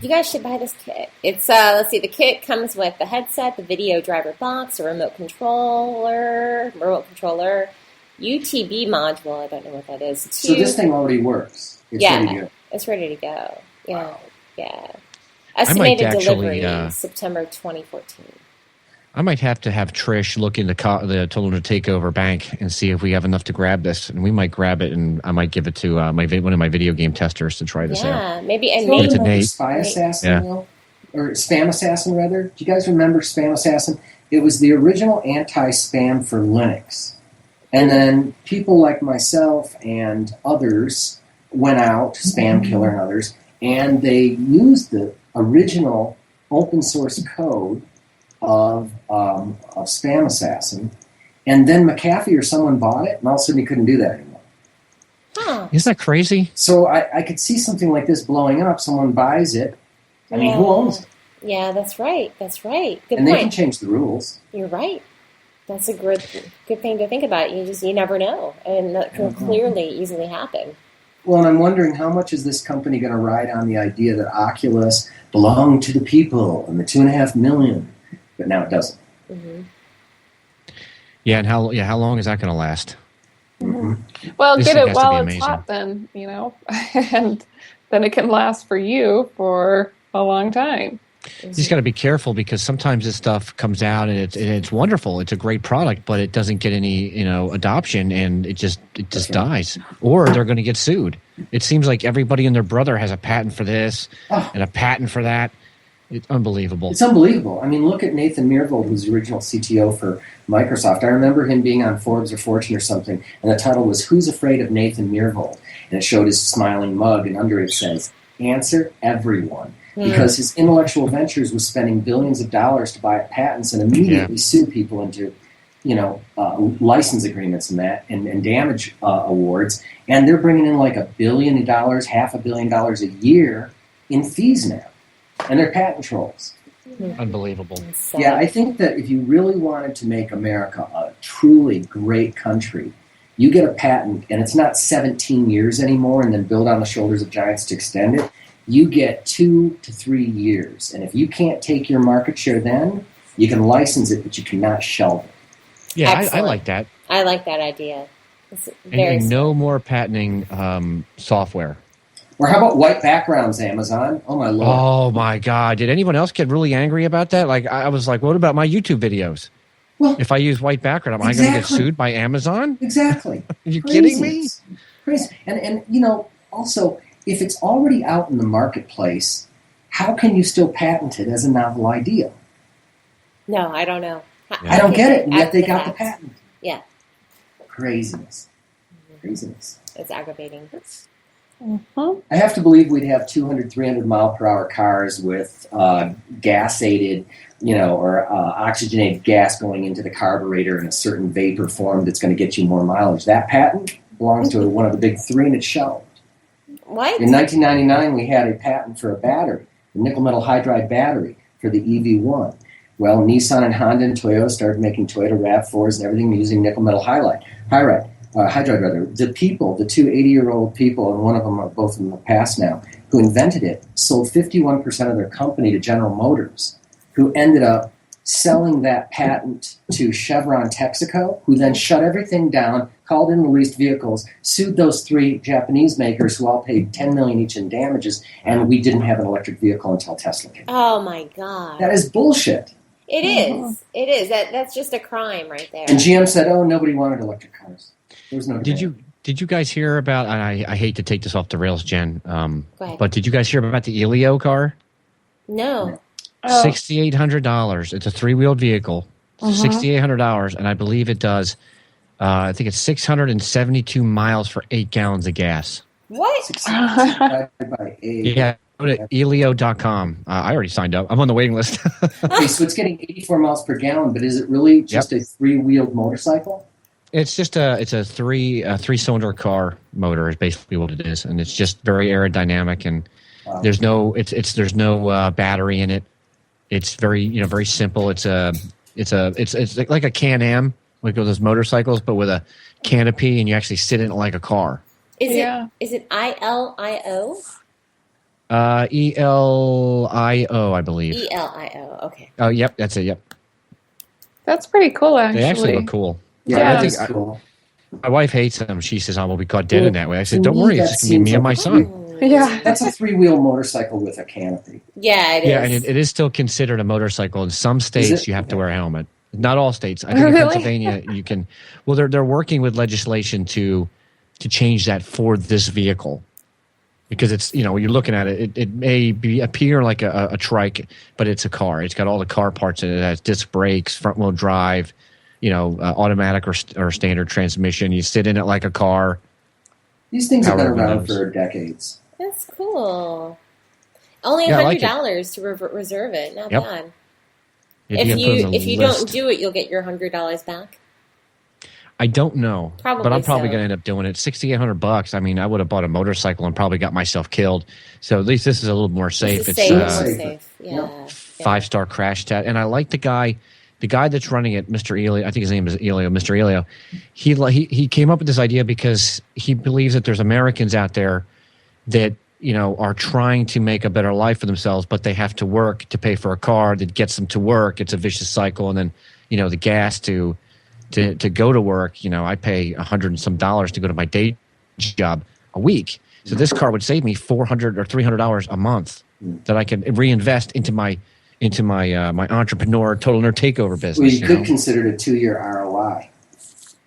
you guys should buy this kit. It's let's see, the kit comes with the headset, the video driver box, a remote controller, UTB module. I don't know what that is. So this thing already works. It's Yeah. ready to go. It's ready to go. Yeah, Wow. yeah. might Estimated actually, delivery September 2014. I might have to have Trish look into the Total Takeover bank and see if we have enough to grab this, and we might grab it, and I might give it to one of my video game testers to try this out. Yeah, maybe. And So It's a remember Nate. Spy Assassin, Yeah. though? Or Spam Assassin, rather? Do you guys remember Spam Assassin? It was the original anti-spam for Linux. And then people like myself and others went out, Spam Killer and others, and they used the original open source code of Spam Assassin, and then McAfee or someone bought it, and all of a sudden you couldn't do that anymore. Huh. Isn't that crazy? So I could see something like this blowing up. Someone buys it. I mean, who owns it? Yeah, that's right. That's right. Good And they can point. change the rules. You're right. That's a good thing to think about. You never know, and that can clearly easily happen. Well, and I'm wondering how much is this company going to ride on the idea that Oculus belonged to the people and the 2.5 million, but now it doesn't. Mm-hmm. Yeah, and how long is that going to last? Well, This get thing it has to while be it's amazing. hot, then, and then it can last for you for a long time. You just got to be careful, because sometimes this stuff comes out and it's wonderful. It's a great product, but it doesn't get any adoption, and it just dies, or they're going to get sued. It seems like everybody and their brother has a patent for this and a patent for that. It's unbelievable. It's unbelievable. I mean, look at Nathan Myhrvold, who's the original CTO for Microsoft. I remember him being on Forbes or Fortune or something, and the title was "Who's Afraid of Nathan Myhrvold?" And it showed his smiling mug, and under it says, "Answer everyone." Because his intellectual ventures was spending billions of dollars to buy patents and immediately sue people into license agreements and that, and damage awards, and they're bringing in like $1 billion, $500 million a year in fees now, and they're patent trolls. Unbelievable. Yeah, I think that if you really wanted to make America a truly great country, you get a patent, and it's not 17 years anymore, and then build on the shoulders of giants to extend it. You get 2 to 3 years, and if you can't take your market share then, you can license it, but you cannot shelve it. Yeah, I Excellent. like that. I like that idea. It's very And no more patenting software. Or how about white backgrounds, Amazon? Oh, my Lord. Oh my God! Did anyone else get really angry about that? Like I was like, what about my YouTube videos? Well, If I use white background, am I going to get exactly. sued by Amazon? Exactly. Are you kidding me? Craziness. Crazy. And also, if it's already out in the marketplace, how can you still patent it as a novel idea? No, I don't know. I don't get it, and yet they got the facts. patent. Yeah, Craziness. it's aggravating. I have to believe we'd have 200, 300 mile per hour cars with gas-aided, or oxygenated gas going into the carburetor in a certain vapor form that's going to get you more mileage. That patent belongs to one of the big three, and it's shelved. What? In 1999, we had a patent for a battery, a nickel metal hydride battery for the EV1. Well, Nissan and Honda and Toyota started making Toyota RAV4s and everything using nickel metal hydride. The people, the two 80-year-old people, and one of them are both in the past now, who invented it, sold 51% of their company to General Motors, who ended up selling that patent to Chevron Texaco, who then shut everything down, called in the leased vehicles, sued those three Japanese makers who all paid $10 million each in damages, and we didn't have an electric vehicle until Tesla came. Oh my God! That is bullshit. It is. It is. That's just a crime right there. And GM said, "Oh, nobody wanted electric cars. There was no." Did you guys hear about? And I hate to take this off the rails, Jen. Go ahead. But did you guys hear about the Elio car? No. $6,800. It's a 3-wheeled vehicle. $6,800, and I believe it does. I think it's 672 miles for 8 gallons of gas. What? By 8. Yeah, go to elio.com. I already signed up. I'm on the waiting list. Okay, so it's getting 84 miles per gallon, but is it really just a 3-wheeled motorcycle? It's just a three-cylinder car motor is basically what it is, and it's just very aerodynamic, and there's no battery in it. It's very simple. It's like a Can-Am, like those motorcycles, but with a canopy, and you actually sit in it like a car. Is it ILIO? ELIO, I believe. ELIO. Okay. Oh, yep, that's it. Yep. That's pretty cool, actually. They actually look cool. Yeah. That is cool. My wife hates them. She says, "I will be caught dead in that way." I said, "Don't to me, worry, that it's just gonna be me seems and my like- son." Yeah. That's a 3-wheel motorcycle with a canopy. Yeah, it is. Yeah, and it is still considered a motorcycle. In some states, it? you have to wear a helmet. Not all states. I think in Really? Pennsylvania, you can. Well, they're working with legislation to change that for this vehicle, because it's you're looking at it. It may appear like a trike, but it's a car. It's got all the car parts in it. It has disc brakes, front wheel drive, automatic or standard transmission. You sit in it like a car. These things have been However around knows. for decades. That's cool. Only Yeah, I like $100 to reserve it. Not Yep. bad. Yeah, If gotta put it on the if you list. don't do it, you'll get your $100 back. I don't know, Probably but I'm probably so. going to end up doing it. $6,800. I mean, I would have bought a motorcycle and probably got myself killed. So at least this is a little more safe. This is It's safe. safer. Safe. Yeah. Yep. 5-star crash test, and I like the guy that's running it, Mr. Elio. I think his name is Elio. Mr. Elio. He came up with this idea because he believes that there's Americans out there that are trying to make a better life for themselves, but they have to work to pay for a car that gets them to work. It's a vicious cycle, and then the gas to go to work. I pay $100 and some to go to my day job a week. So this car would save me $400 or $300 a month that I can reinvest into my my entrepreneur total nerd takeover business. Well, you could consider it a 2-year ROI.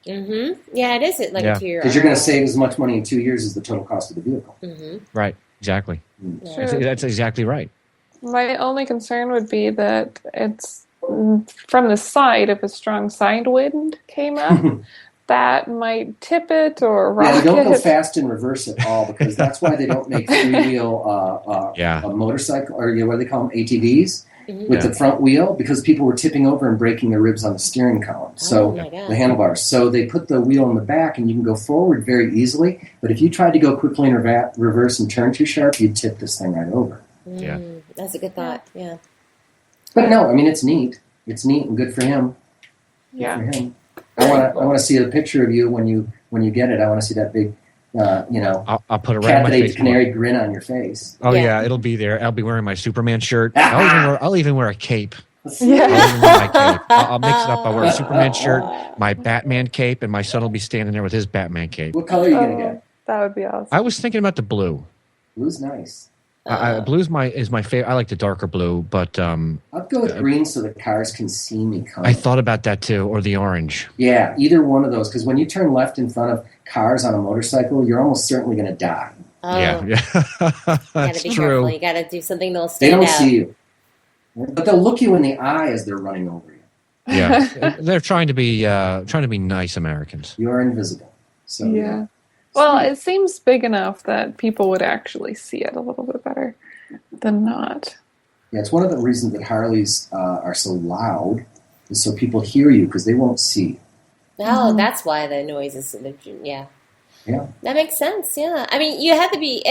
Mm-hmm. Yeah, it is like Yeah. a 2-year. Because you're going to save as much money in 2 years as the total cost of the vehicle. Mm-hmm. Right, exactly. Sure. That's exactly right. My only concern would be that it's from the side, if a strong side wind came up, that might tip it or rock Yeah, don't go it. fast in reverse at all, because that's why they don't make 3-wheel Yeah. a motorcycle, or what do they call them, ATVs, with the front wheel because people were tipping over and breaking their ribs on the steering column. So the handlebars. So they put the wheel in the back, and you can go forward very easily. But if you tried to go quickly in reverse and turn too sharp, you'd tip this thing right over. Yeah, that's a good thought. Yeah. But no, I mean it's neat. It's neat and good for him. Yeah. Good for him. I want to see a picture of you when you get it. I want to see that big, I'll put it right on my face. Canary grin on your face. Oh yeah, it'll be there. I'll be wearing my Superman shirt. I'll even wear a cape. Yeah. I'll mix it up. I'll wear a Superman shirt, my Batman cape, and my son will be standing there with his Batman cape. What color are you gonna get? That would be awesome. I was thinking about the blue. Blue's nice. Blue's my favorite. I like the darker blue, but I'd go with green so the cars can see me coming. I thought about that too, or the orange. Yeah, either one of those. Because when you turn left in front of cars on a motorcycle, you're almost certainly going to die. Oh. Yeah, that's you gotta be true. careful. You gotta do something that'll They stand don't out. see you, but they'll look you in the eye as they're running over you. Yeah, they're trying to be nice Americans. You're invisible. So Yeah. Well, it seems big enough that people would actually see it a little bit better than not. Yeah, it's one of the reasons that Harleys are so loud is so people hear you because they won't see. Oh, that's why the noise is. Yeah. Yeah. That makes sense. Yeah. I mean, you had to be.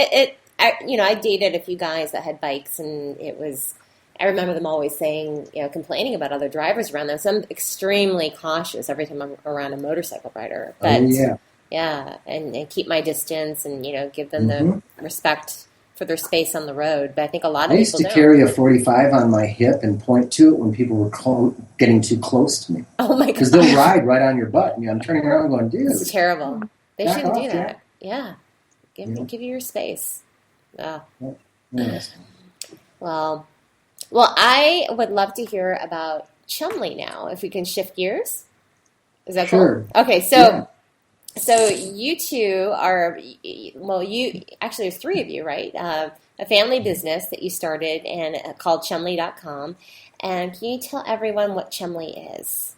I dated a few guys that had bikes, and it was. I remember them always saying, complaining about other drivers around them. So I'm extremely cautious every time I'm around a motorcycle rider. But yeah, and keep my distance, and give them the respect for their space on the road. But I think a lot of people I used to carry a 45 on my hip and point to it when people were getting too close to me. Oh my god! Because they'll ride right on your butt, and I'm turning around going, "Dude, it's terrible." They back shouldn't off, do that. Jack. Yeah, give you your space. Oh. Yes. Well, I would love to hear about Chumley now. If we can shift gears, is that Sure. cool? Okay, so you two are actually there's three of you, right? A family business that you started and called Chumley.com. And can you tell everyone what Chumley is?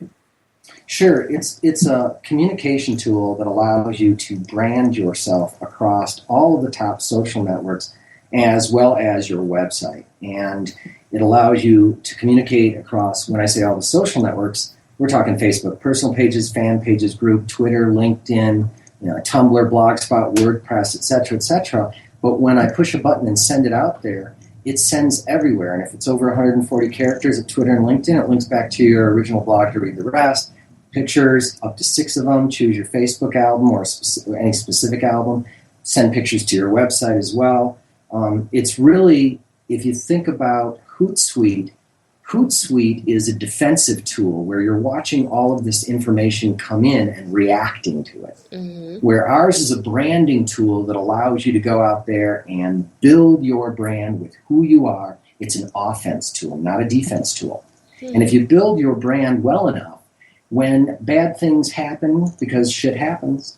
Sure. It's a communication tool that allows you to brand yourself across all of the top social networks as well as your website. And it allows you to communicate across, when I say all the social networks, we're talking Facebook, personal pages, fan pages, group, Twitter, LinkedIn, Tumblr, Blogspot, WordPress, etc., etc. But when I push a button and send it out there, it sends everywhere. And if it's over 140 characters at Twitter and LinkedIn, it links back to your original blog to read the rest. Pictures, up to 6 of them. Choose your Facebook album or any specific album. Send pictures to your website as well. It's really, if you think about Hootsuite is a defensive tool where you're watching all of this information come in and reacting to it. Mm-hmm. Where ours is a branding tool that allows you to go out there and build your brand with who you are. It's an offense tool, not a defense tool. Mm-hmm. And if you build your brand well enough, when bad things happen, because shit happens,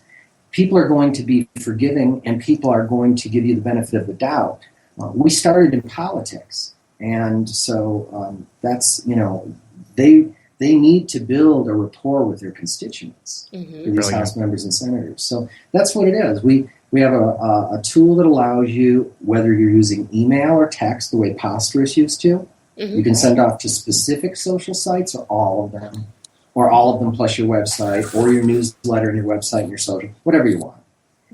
people are going to be forgiving and people are going to give you the benefit of the doubt. We started in politics. And so that's, they need to build a rapport with their constituents, for these House members and senators. So that's what it is. We have a tool that allows you, whether you're using email or text the way Posterous used to, you can send off to specific social sites or all of them plus your website or your newsletter and your website and your social, whatever you want.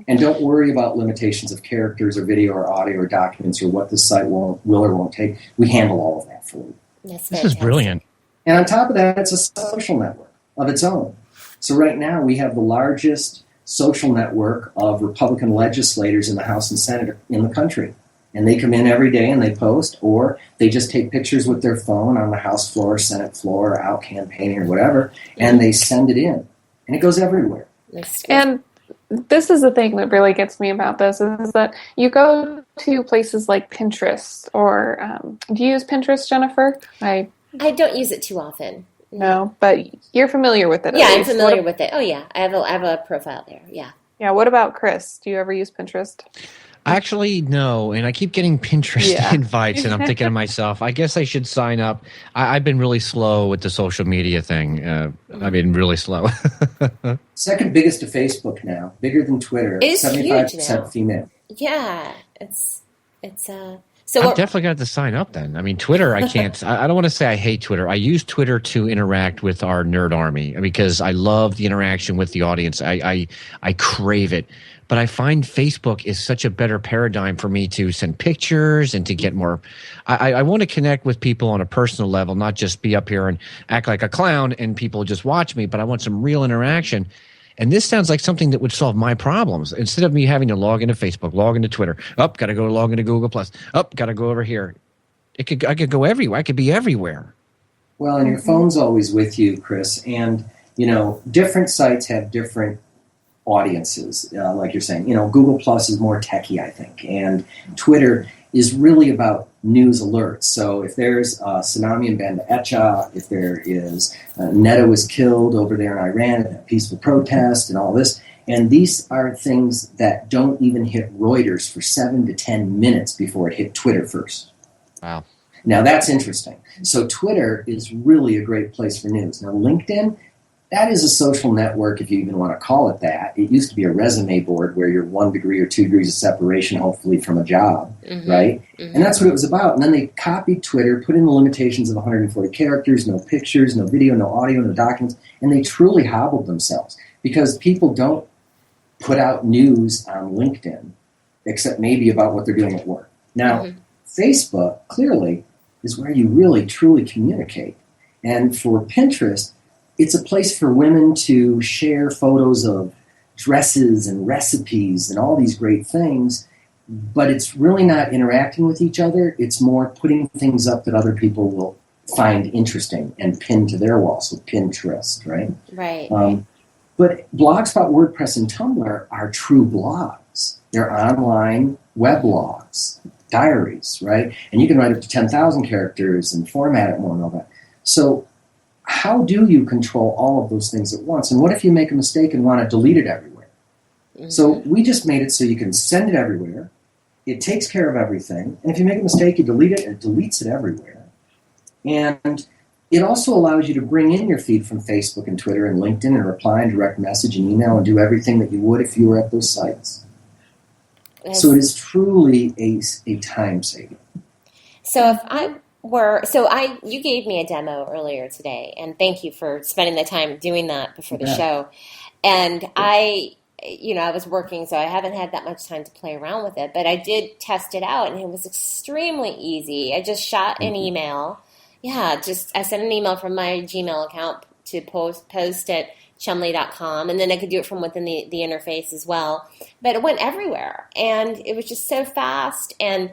And don't worry about limitations of characters or video or audio or documents or what the site will or won't take. We handle all of that for you. This is brilliant. And on top of that, it's a social network of its own. So right now we have the largest social network of Republican legislators in the House and Senate in the country. And they come in every day and they post, or they just take pictures with their phone on the House floor, Senate floor, or out campaigning or whatever, and they send it in. And it goes everywhere. And this is the thing that really gets me about this, is that you go to places like Pinterest, or do you use Pinterest, Jennifer? I don't use it too often. No, but you're familiar with it. Yeah, I'm familiar with it. Oh yeah, I have a profile there. Yeah. Yeah. What about Chris? Do you ever use Pinterest? Actually, no, and I keep getting Pinterest invites, and I'm thinking to myself, I guess I should sign up. I've been really slow with the social media thing. I've been really slow. Second biggest to Facebook now, bigger than Twitter. It's 75% huge now. female. Yeah, it's So I'm definitely going to have to sign up then. I mean, Twitter, I can't, I don't want to say I hate Twitter. I use Twitter to interact with our nerd army because I love the interaction with the audience. I crave it. But I find Facebook is such a better paradigm for me to send pictures and to get more. I want to connect with people on a personal level, not just be up here and act like a clown and people just watch me, but I want some real interaction. And this sounds like something that would solve my problems. Instead of me having to log into Facebook, log into Twitter, got to go log into Google+, got to go over here. I could go everywhere. I could be everywhere. Well, and your phone's always with you, Chris. And, different sites have different audiences, like you're saying. Google+ is more techie, I think. And Twitter is really about news alerts. So if there's a tsunami in Banda Aceh, if there is Netta was killed over there in Iran at a peaceful protest and all this, and these are things that don't even hit Reuters for 7 to 10 minutes before it hit Twitter first. Wow. Now that's interesting. So Twitter is really a great place for news. Now LinkedIn, that is a social network, if you even want to call it that. It used to be a resume board where you're 1 degree or 2 degrees of separation, hopefully, from a job, right? Mm-hmm. And that's what it was about. And then they copied Twitter, put in the limitations of 140 characters, no pictures, no video, no audio, no documents, and they truly hobbled themselves because people don't put out news on LinkedIn, except maybe about what they're doing at work. Now, Facebook, clearly, is where you really, truly communicate. And for Pinterest, it's a place for women to share photos of dresses and recipes and all these great things, but it's really not interacting with each other. It's more putting things up that other people will find interesting and pin to their wall, so Pinterest, right? Right. But Blogspot, WordPress, and Tumblr are true blogs. They're online weblogs, diaries, right? And you can write up to 10,000 characters and format it more and all that. So how do you control all of those things at once? And what if you make a mistake and want to delete it everywhere? Mm-hmm. So we just made it so you can send it everywhere. It takes care of everything. And if you make a mistake, you delete it, and it deletes it everywhere. And it also allows you to bring in your feed from Facebook and Twitter and LinkedIn and reply and direct message and email and do everything that you would if you were at those sites. So it is truly a time saver. So you gave me a demo earlier today, and thank you for spending the time doing that before the show. And I was working, so I haven't had that much time to play around with it, but I did test it out, and it was extremely easy. I just shot an email. I sent an email from my Gmail account to post at chumley.com, and then I could do it from within the interface as well. But it went everywhere, and it was just so fast. And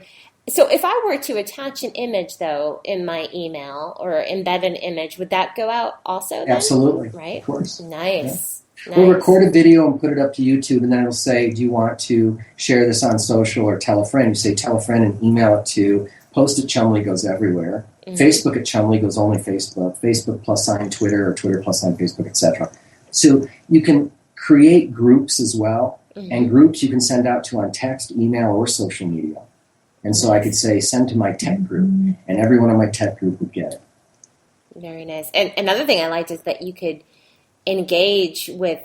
so if I were to attach an image, though, in my email or embed an image, would that go out also then? Absolutely. Right? Of course. Nice. Yeah. We'll record a video and put it up to YouTube, and then it'll say, do you want to share this on social or tell a friend? You say tell a friend and email it to post at Chumley goes everywhere. Mm-hmm. Facebook at Chumley goes only Facebook. Facebook + Twitter or Twitter + Facebook, etc. So you can create groups as well, and groups you can send out to on text, email, or social media. And so I could say, send to my tech group, and everyone in my tech group would get it. Very nice. And another thing I liked is that you could engage with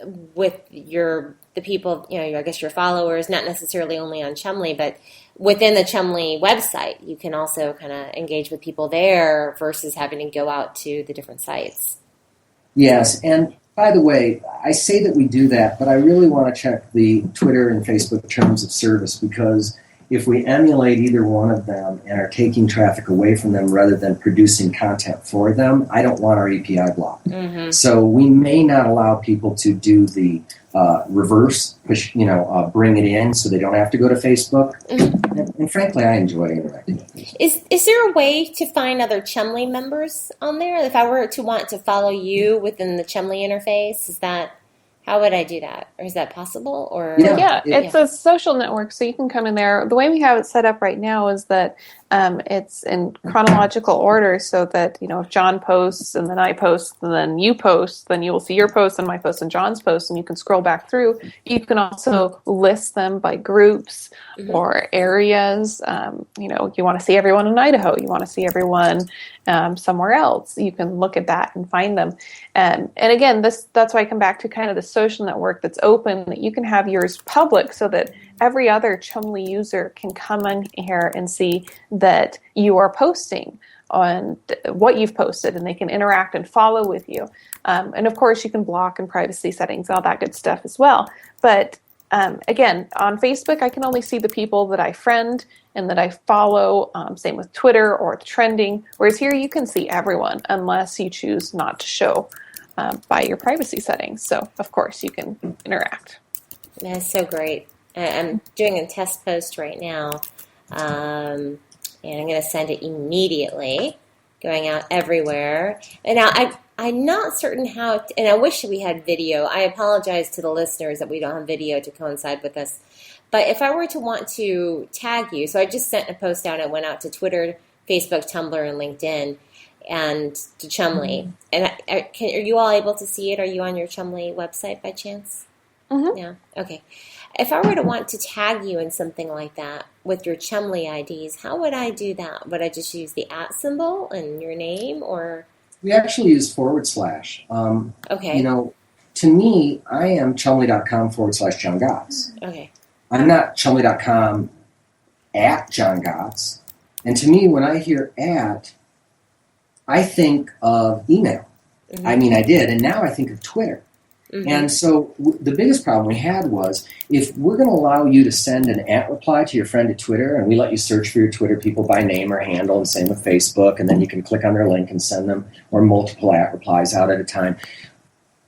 the people, I guess your followers, not necessarily only on Chumley, but within the Chumley website, you can also kind of engage with people there versus having to go out to the different sites. Yes, and by the way, I say that we do that, but I really want to check the Twitter and Facebook terms of service, because if we emulate either one of them and are taking traffic away from them rather than producing content for them, I don't want our API blocked. Mm-hmm. So we may not allow people to do the reverse push, bring it in so they don't have to go to Facebook. Mm-hmm. And frankly, I enjoy interacting with Facebook. Is there a way to find other Chumley members on there? If I were to want to follow you within the Chumley interface, how would I do that? Or is that possible? Or it's a social network, so you can come in there. The way we have it set up right now is that it's in chronological order, so that if John posts and then I post and then you post, then you will see your post and my post and John's post, and you can scroll back through. You can also list them by groups or areas. You want to see everyone in Idaho, you want to see everyone somewhere else. You can look at that and find them. And again, that's why I come back to kind of the social network that's open, that you can have yours public so that every other Chumley user can come in here and see that you are posting on what you've posted, and they can interact and follow with you. And of course, you can block and privacy settings, all that good stuff as well. But again, on Facebook, I can only see the people that I friend and that I follow. Same with Twitter or trending. Whereas here, you can see everyone unless you choose not to show by your privacy settings. So, of course, you can interact. That's so great. I'm doing a test post right now, and I'm going to send it immediately, going out everywhere. And now I'm not certain how, and I wish we had video. I apologize to the listeners that we don't have video to coincide with us. But if I were to want to tag you, so I just sent a post out. It went out to Twitter, Facebook, Tumblr, and LinkedIn, and to Chumley. And are you all able to see it? Are you on your Chumley website by chance? Mm-hmm. Yeah. Okay. If I were to want to tag you in something like that with your Chumley IDs, how would I do that? Would I just use the @ symbol and your name, or? We actually use /. Okay. You know, to me, I am chumley.com/John Gotts. Okay. I'm not chumley.com @John Gotts. And to me, when I hear @ I think of email. Mm-hmm. I mean, I did, and now I think of Twitter. Mm-hmm. And so the biggest problem we had was, if we're going to allow you to send an @ reply to your friend at Twitter, and we let you search for your Twitter people by name or handle, and same with Facebook, and then you can click on their link and send them, or multiple @ replies out at a time,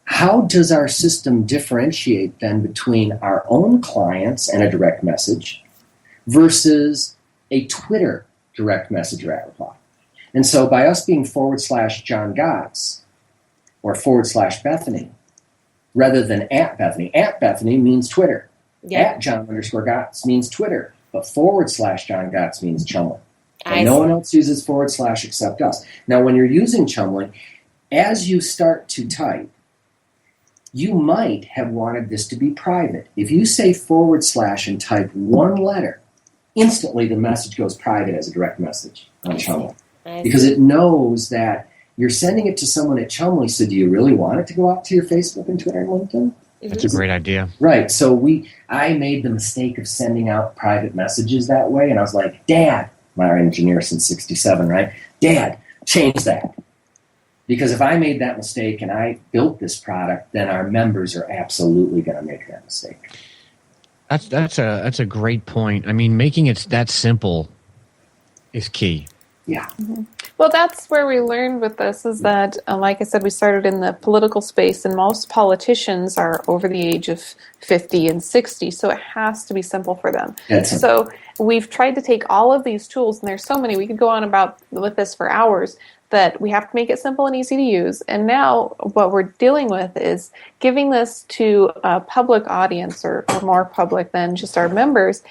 how does our system differentiate then between our own clients and a direct message versus a Twitter direct message or @ reply? And so by us being /John Gotts or /Bethany, rather than @Bethany. @Bethany means Twitter. Yeah. @John_Gotts means Twitter. But /John Gotts means Chumley. I And no see. one else uses / except us. Now, when you're using Chumley, as you start to type, you might have wanted this to be private. If you say / and type one letter, instantly the message goes private as a direct message on Chumley. Because it knows that you're sending it to someone at Chumley, so do you really want it to go out to your Facebook and Twitter and LinkedIn? That's a great idea. Right. So I made the mistake of sending out private messages that way, and I was like, Dad, my engineer since '67, right? Dad, change that. Because if I made that mistake and I built this product, then our members are absolutely going to make that mistake. That's a great point. I mean, making it that simple is key. Yeah. Mm-hmm. Well, that's where we learned with this is that, like I said, we started in the political space, and most politicians are over the age of 50 and 60, so it has to be simple for them. So we've tried to take all of these tools, and there's so many, we could go on about with this for hours, that we have to make it simple and easy to use. And now what we're dealing with is giving this to a public audience, or more public than just our members,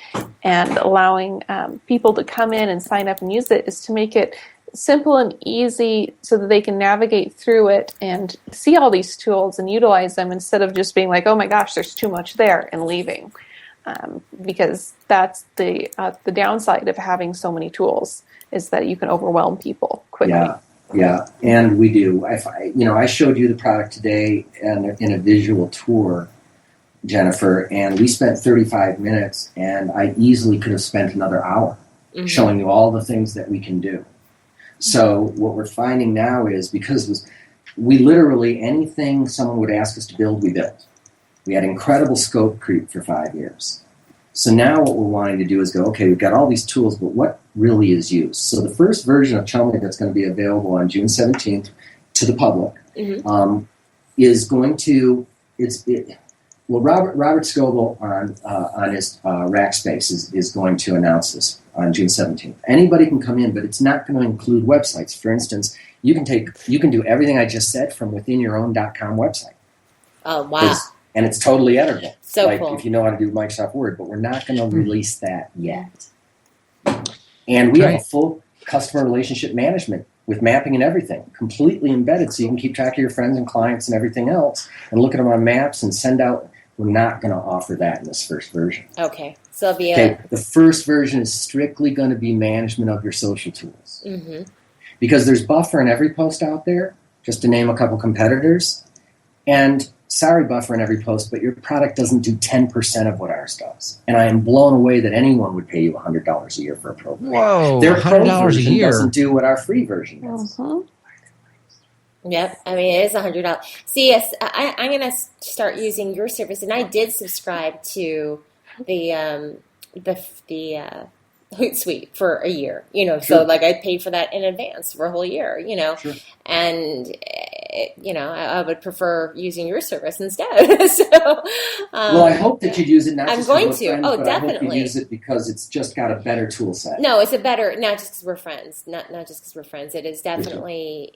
and allowing people to come in and sign up and use it, is to make it simple and easy so that they can navigate through it and see all these tools and utilize them, instead of just being like, oh my gosh, there's too much there, and leaving. Because that's the downside of having so many tools, is that you can overwhelm people quickly. Yeah, and we do. I showed you the product today in a visual tour, Jennifer, and we spent 35 minutes, and I easily could have spent another hour showing you all the things that we can do. So what we're finding now is, because we literally, anything someone would ask us to build, we built. We had incredible scope creep for 5 years. So now what we're wanting to do is go, okay, we've got all these tools, but what really is used? So the first version of Chumley that's going to be available on June 17th to the public is going to, Robert Scoble on his Rackspace is going to announce this on June 17th. Anybody can come in, but it's not going to include websites. For instance, you can do everything I just said from within your own .com website. Oh, wow. And it's totally editable. So cool. If you know how to do Microsoft Word, but we're not going to release that yet. And we have a full customer relationship management with mapping and everything, completely embedded, so you can keep track of your friends and clients and everything else, and look at them on maps and send out. We're not going to offer that in this first version. Okay. So it'll be the first version is strictly going to be management of your social tools. Mm-hmm. Because there's Buffer in every post out there, just to name a couple competitors. And sorry, Buffer in every post, but your product doesn't do 10% of what ours ours does. And I am blown away that anyone would pay you $100 a year for a program. Whoa, Their pro $100 a version year doesn't do what our free version does. Yep, I mean it is $100. See, yes, I'm gonna start using your service, and I did subscribe to the Hootsuite for a year. So like I paid for that in advance for a whole year. And I would prefer using your service instead. So, well, I hope that you'd use it. Not I'm just going because to. we're friends, Oh, but I hope definitely. you use it because it's just got a better tool set. No, it's a better, not just because we're friends, not just because we're friends. It is definitely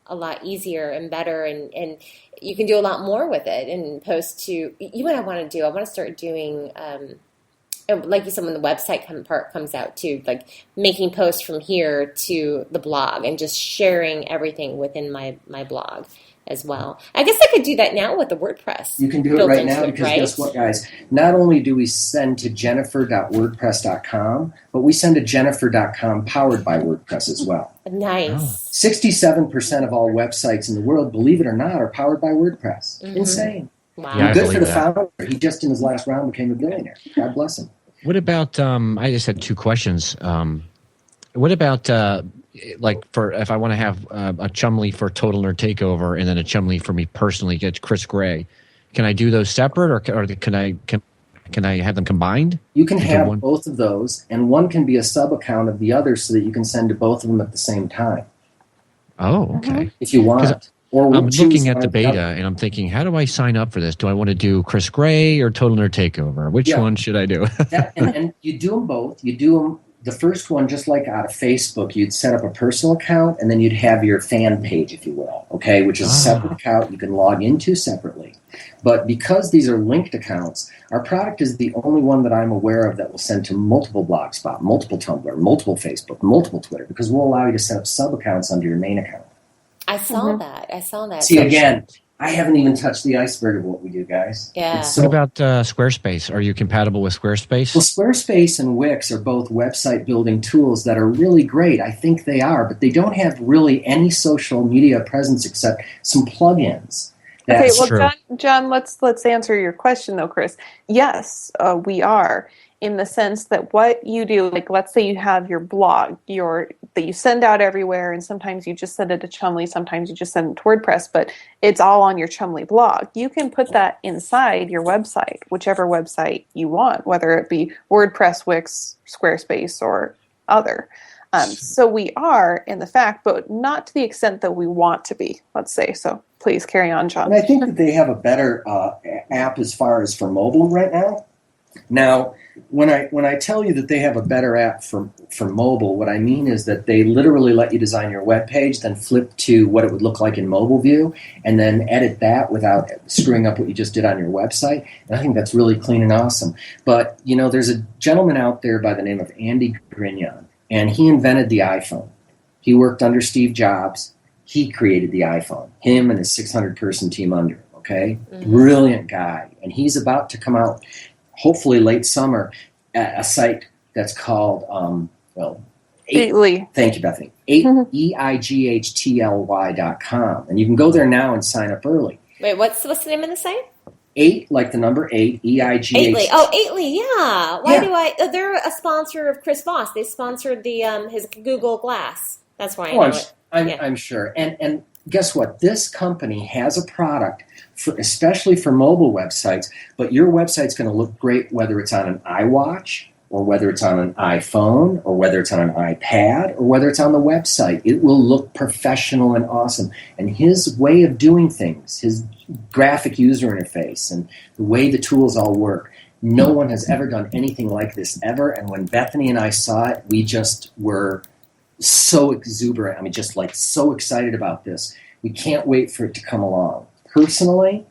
a lot easier and better, and you can do a lot more with it and post to, what I want to do. I want to start doing, like you said, when the website part comes out too, like making posts from here to the blog and just sharing everything within my blog as well. I guess I could do that now with the WordPress. You can do it right now because guess what, guys? Not only do we send to jennifer.wordpress.com, but we send to jennifer.com powered by WordPress as well. Nice. 67% of all websites in the world, believe it or not, are powered by WordPress. Mm-hmm. Insane. Wow. Yeah, I Good for believe the that. founder. He just in his last round became a billionaire. God bless him. What about? I just had two questions. What about like for if I want to have a Chumley for Total Nerd Takeover and then a Chumley for me personally, get Chris Gray? Can I do those separate, or can I have them combined? You can Into have one? both of those, and one can be a sub account of the other, so that you can send to both of them at the same time Oh, okay. if you want. Or I'm choose looking at one the or the other. beta and I'm thinking, how do I sign up for this? Do I want to do Chris Gray or Total Nerd Takeover? Which Yeah. one should I do? And you do them both. You do them. The first one, just like out of Facebook, you'd set up a personal account, and then you'd have your fan page, if you will, okay, which is a separate account you can log into separately. But because these are linked accounts, our product is the only one that I'm aware of that will send to multiple Blogspot, multiple Tumblr, multiple Facebook, multiple Twitter, because we'll allow you to set up sub-accounts under your main account. I saw that. I saw that. See, again, I haven't even touched the iceberg of what we do, guys. Yeah. It's What about Squarespace? Are you compatible with Squarespace? Well, Squarespace and Wix are both website building tools that are really great. I think they are, but they don't have really any social media presence except some plugins. Okay, That's well, true. John, let's answer your question though, Chris. Yes, we are, in the sense that what you do, like let's say you have your blog, that you send out everywhere, and sometimes you just send it to Chumley, sometimes you just send it to WordPress, but it's all on your Chumley blog. You can put that inside your website, whichever website you want, whether it be WordPress, Wix, Squarespace, or other. So we are in the fact, but not to the extent that we want to be, let's say. So please carry on, John. And I think that they have a better app as far as for mobile right now. Now, when I tell you that they have a better app for mobile, what I mean is that they literally let you design your web page, then flip to what it would look like in mobile view, and then edit that without screwing up what you just did on your website. And I think that's really clean and awesome. But, there's a gentleman out there by the name of Andy Grignon, and he invented the iPhone. He worked under Steve Jobs. He created the iPhone, him and his 600-person team under him, okay? Mm-hmm. Brilliant guy. And he's about to come out, hopefully late summer, at a site that's called, Eightly. Thank you, Bethany. EIGHTLY.com. And you can go there now and sign up early. Wait, what's the name of the site? 8, like the number 8, EIGH. Eightly. Oh, Eightly, yeah. Why Yeah. do I? They're a sponsor of Chris Voss. They sponsored his Google Glass. That's why I know it. I'm sure. And guess what? This company has a product, especially for mobile websites, but your website's going to look great whether it's on an iWatch or whether it's on an iPhone or whether it's on an iPad or whether it's on the website. It will look professional and awesome. And his way of doing things, his graphic user interface and the way the tools all work, no one has ever done anything like this ever. And when Bethany and I saw it, we just were so exuberant. I mean, just like so excited about this. We can't wait for it to come along. Personally,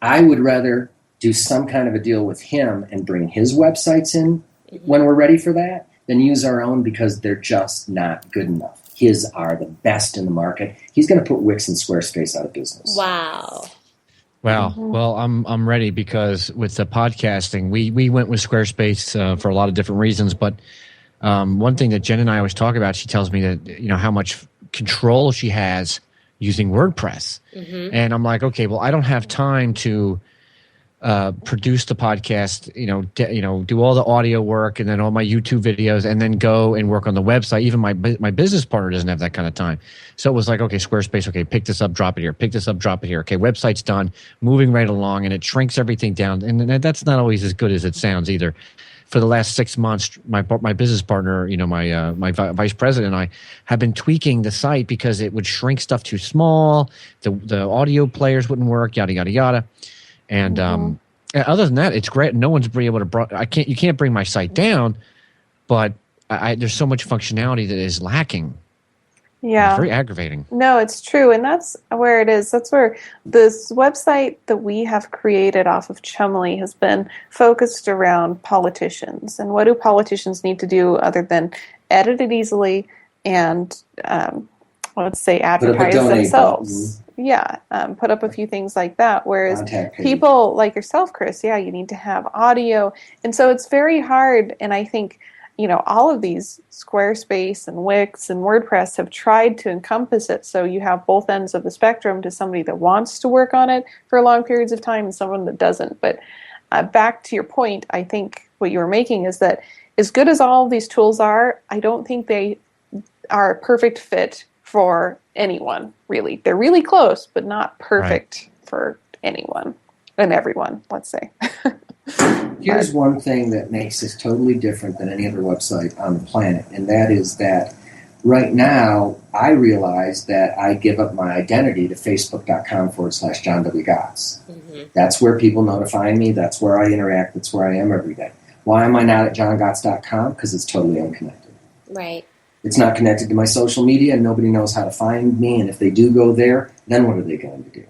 I would rather do some kind of a deal with him and bring his websites in when we're ready for that than use our own because they're just not good enough. His are the best in the market. He's going to put Wix and Squarespace out of business. Wow. Wow. Well, I'm ready because with the podcasting, we went with Squarespace for a lot of different reasons. But one thing that Jen and I always talk about, she tells me that how much control she has using WordPress, and I'm like, okay, well, I don't have time to produce the podcast, do all the audio work and then all my YouTube videos, and then go and work on the website. Even my business partner doesn't have that kind of time. So it was like, okay, Squarespace, okay, pick this up, drop it here, pick this up, drop it here. Okay, website's done, moving right along, and it shrinks everything down. And that's not always as good as it sounds either. For the last 6 months, my business partner, my vice president, and I have been tweaking the site because it would shrink stuff too small. The audio players wouldn't work, yada yada yada. And other than that, it's great. No one's been able to. You can't bring my site down, but there's so much functionality that is lacking. Yeah, it's very aggravating. No, it's true, and that's where it is. That's where this website that we have created off of Chumley has been focused around politicians. And what do politicians need to do other than edit it easily and let's say advertise themselves? Yeah, put up a few things like that. Whereas people like yourself, Chris, you need to have audio. And so it's very hard. And I think, all of these Squarespace and Wix and WordPress have tried to encompass it. So you have both ends of the spectrum to somebody that wants to work on it for long periods of time and someone that doesn't. But back to your point, I think what you were making is that as good as all of these tools are, I don't think they are a perfect fit for anyone, really. They're really close, but not perfect for anyone and everyone, let's say. Here's one thing that makes this totally different than any other website on the planet, and that is that right now I realize that I give up my identity to facebook.com/John W. Gotts. Mm-hmm. That's where people notify me. That's where I interact. That's where I am every day. Why am I not at johngotts.com? Because it's totally unconnected. Right. It's not connected to my social media, and nobody knows how to find me. And if they do go there, then what are they going to do?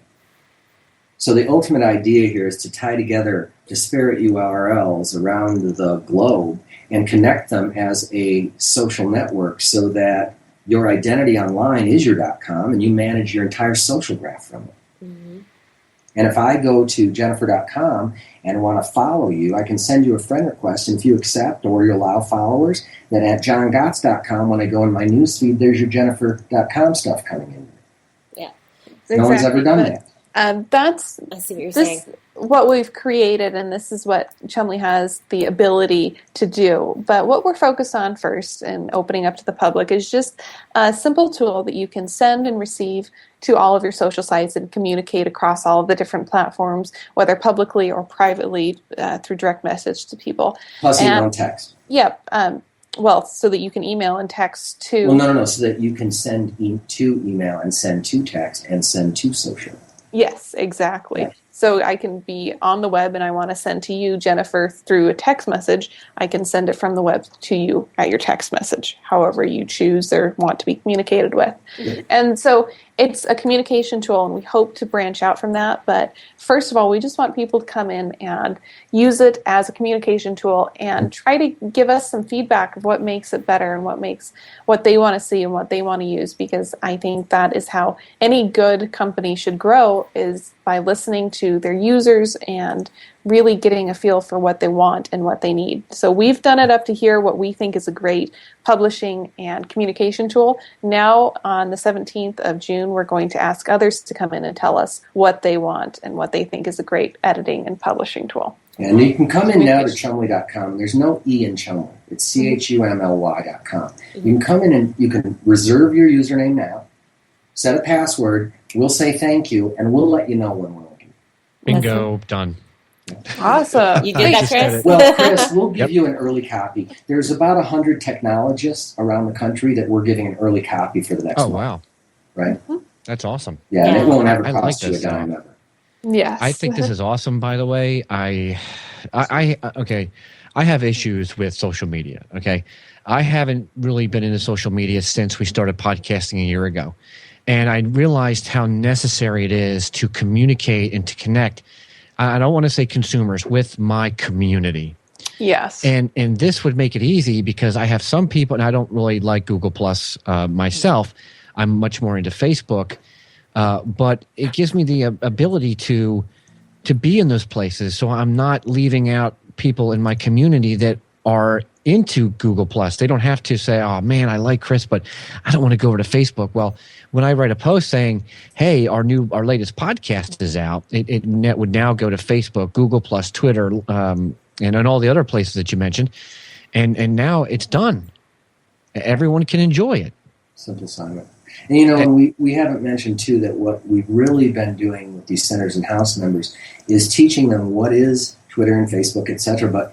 So the ultimate idea here is to tie together disparate URLs around the globe and connect them as a social network so that your identity online is your .com and you manage your entire social graph from it. Mm-hmm. And if I go to jennifer.com and want to follow you, I can send you a friend request, and if you accept or you allow followers, then at johngotts.com, when I go in my newsfeed, there's your jennifer.com stuff coming in. Yeah. No one's ever done that. That's I see what you're saying. What we've created, and this is what Chumley has the ability to do. But what we're focused on first and opening up to the public is just a simple tool that you can send and receive to all of your social sites and communicate across all of the different platforms, whether publicly or privately through direct message to people. Plus email and text. Yep. So that you can email and text to... Well, no. So that you can send to email and send to text and send to social. Yes, exactly. Yeah. So I can be on the web and I want to send to you, Jennifer, through a text message. I can send it from the web to you at your text message, however you choose or want to be communicated with. Mm-hmm. And so it's a communication tool, and we hope to branch out from that. But first of all, we just want people to come in and use it as a communication tool and try to give us some feedback of what makes it better and what they want to see and what they want to use, because I think that is how any good company should grow, is by listening to their users and really getting a feel for what they want and what they need. So we've done it up to here, what we think is a great publishing and communication tool. Now, on the 17th of June, we're going to ask others to come in and tell us what they want and what they think is a great editing and publishing tool. And you can come in now to chumley.com. There's no E in Chumley. It's CHUMLY.com. You can come in and you can reserve your username now, set a password, we'll say thank you, and we'll let you know when we're looking. Bingo, done. Awesome. You did that, Chris? Well, Chris, we'll give you an early copy. There's about 100 technologists around the country that we're giving an early copy for the next month. Oh, wow. Right? That's awesome. Yeah, and it won't ever I cost like you a this, dime ever. Yes. I think this is awesome, by the way. I have issues with social media, okay? I haven't really been into social media since we started podcasting a year ago. And I realized how necessary it is to communicate and to connect. I don't want to say consumers, with my community. Yes. And this would make it easy because I have some people, and I don't really like Google Plus myself. I'm much more into Facebook. But it gives me the ability to be in those places. So I'm not leaving out people in my community that are into Google Plus. They don't have to say, oh man, I like Chris, but I don't want to go over to Facebook. Well, when I write a post saying, hey, our latest podcast is out, it would now go to Facebook, Google Plus, Twitter, and all the other places that you mentioned. And now it's done. Everyone can enjoy it. Simple assignment. And we haven't mentioned too that what we've really been doing with these centers and house members is teaching them what is Twitter and Facebook, etc. But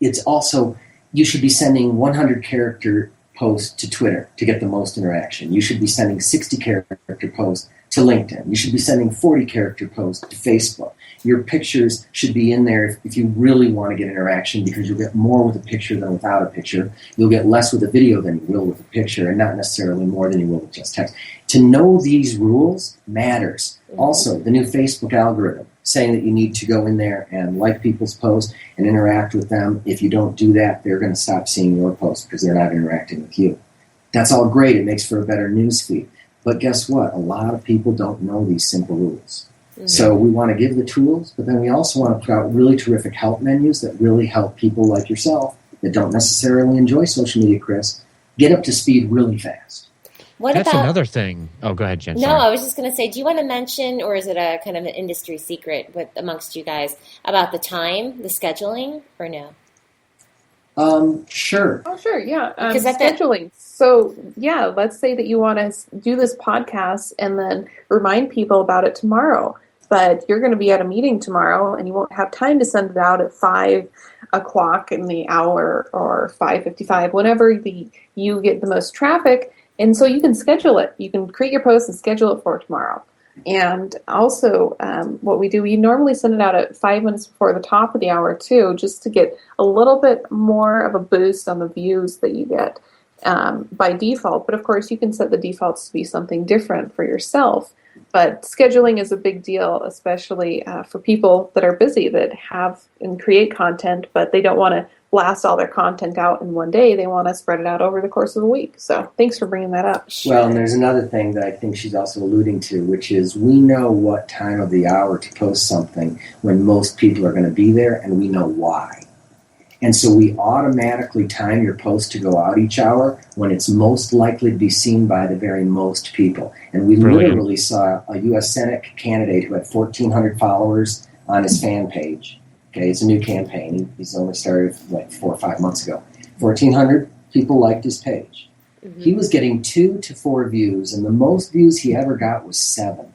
it's also, you should be sending 100 character posts to Twitter to get the most interaction. You should be sending 60 character posts to LinkedIn. You should be sending 40 character posts to Facebook. Your pictures should be in there if you really want to get interaction, because you'll get more with a picture than without a picture. You'll get less with a video than you will with a picture, and not necessarily more than you will with just text. To know these rules matters. Also, the new Facebook algorithm saying that you need to go in there and like people's posts and interact with them. If you don't do that, they're going to stop seeing your posts because they're not interacting with you. That's all great. It makes for a better news feed. But guess what? A lot of people don't know these simple rules. So we want to give the tools, but then we also want to put out really terrific help menus that really help people like yourself that don't necessarily enjoy social media, Chris, get up to speed really fast. That's another thing. Oh, go ahead, Jen. No, I was just going to say, do you want to mention, or is it a kind of an industry secret amongst you guys, about the time, the scheduling, or no? Sure. Oh, sure, yeah. Because scheduling. So, yeah, let's say that you want to do this podcast and then remind people about it tomorrow. But you're going to be at a meeting tomorrow and you won't have time to send it out at 5 o'clock in the hour or 5:55, whenever you get the most traffic. And so you can schedule it. You can create your post and schedule it for tomorrow. And also what we do, we normally send it out at 5 minutes before the top of the hour too, just to get a little bit more of a boost on the views that you get by default. But of course, you can set the defaults to be something different for yourself. But scheduling is a big deal, especially for people that are busy, that have and create content, but they don't want to blast all their content out in one day. They want to spread it out over the course of a week. So thanks for bringing that up. Well, and there's another thing that I think she's also alluding to, which is we know what time of the hour to post something when most people are going to be there, and we know why. And so we automatically time your post to go out each hour when it's most likely to be seen by the very most people. And we literally saw a U.S. Senate candidate who had 1,400 followers on his fan page. Okay, it's a new campaign. He's only started like 4 or 5 months ago. 1,400 people liked his page. Mm-hmm. He was getting 2 to 4 views, and the most views he ever got was 7.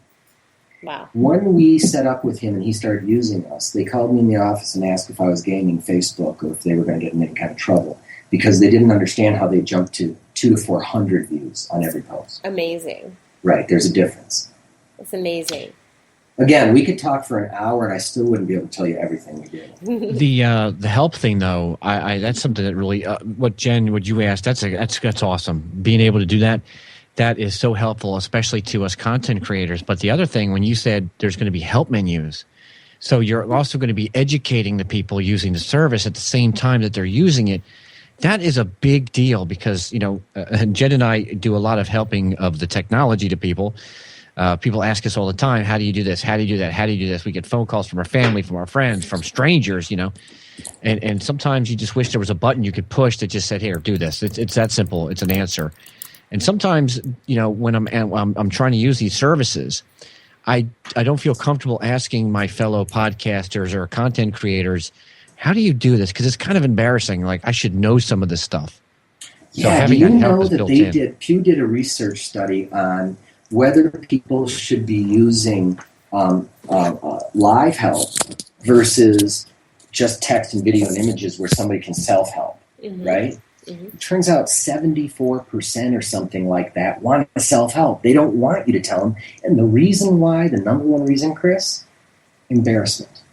Wow. When we set up with him and he started using us, they called me in the office and asked if I was gaming Facebook or if they were going to get in any kind of trouble, because they didn't understand how they jumped to 200 to 400 views on every post. Amazing. Right, there's a difference. It's amazing. Again, we could talk for an hour and I still wouldn't be able to tell you everything we did. The help thing, though, I that's something that really what you asked, that's awesome. Being able to do that is so helpful, especially to us content creators. But the other thing, when you said there's going to be help menus, so you're also going to be educating the people using the service at the same time that they're using it. That is a big deal because, Jen and I do a lot of helping of the technology to people. People ask us all the time, how do you do this? How do you do that? How do you do this? We get phone calls from our family, from our friends, from strangers, and sometimes you just wish there was a button you could push that just said, here, do this. It's that simple. It's an answer. And sometimes, when I'm trying to use these services, I don't feel comfortable asking my fellow podcasters or content creators, how do you do this? Because it's kind of embarrassing. Like, I should know some of this stuff. So yeah, do you know that Pew did a research study on whether people should be using live help versus just text and video and images where somebody can self-help, right? Mm-hmm. It turns out 74% or something like that want to self-help. They don't want you to tell them. And the reason why, the number one reason, Chris, embarrassment.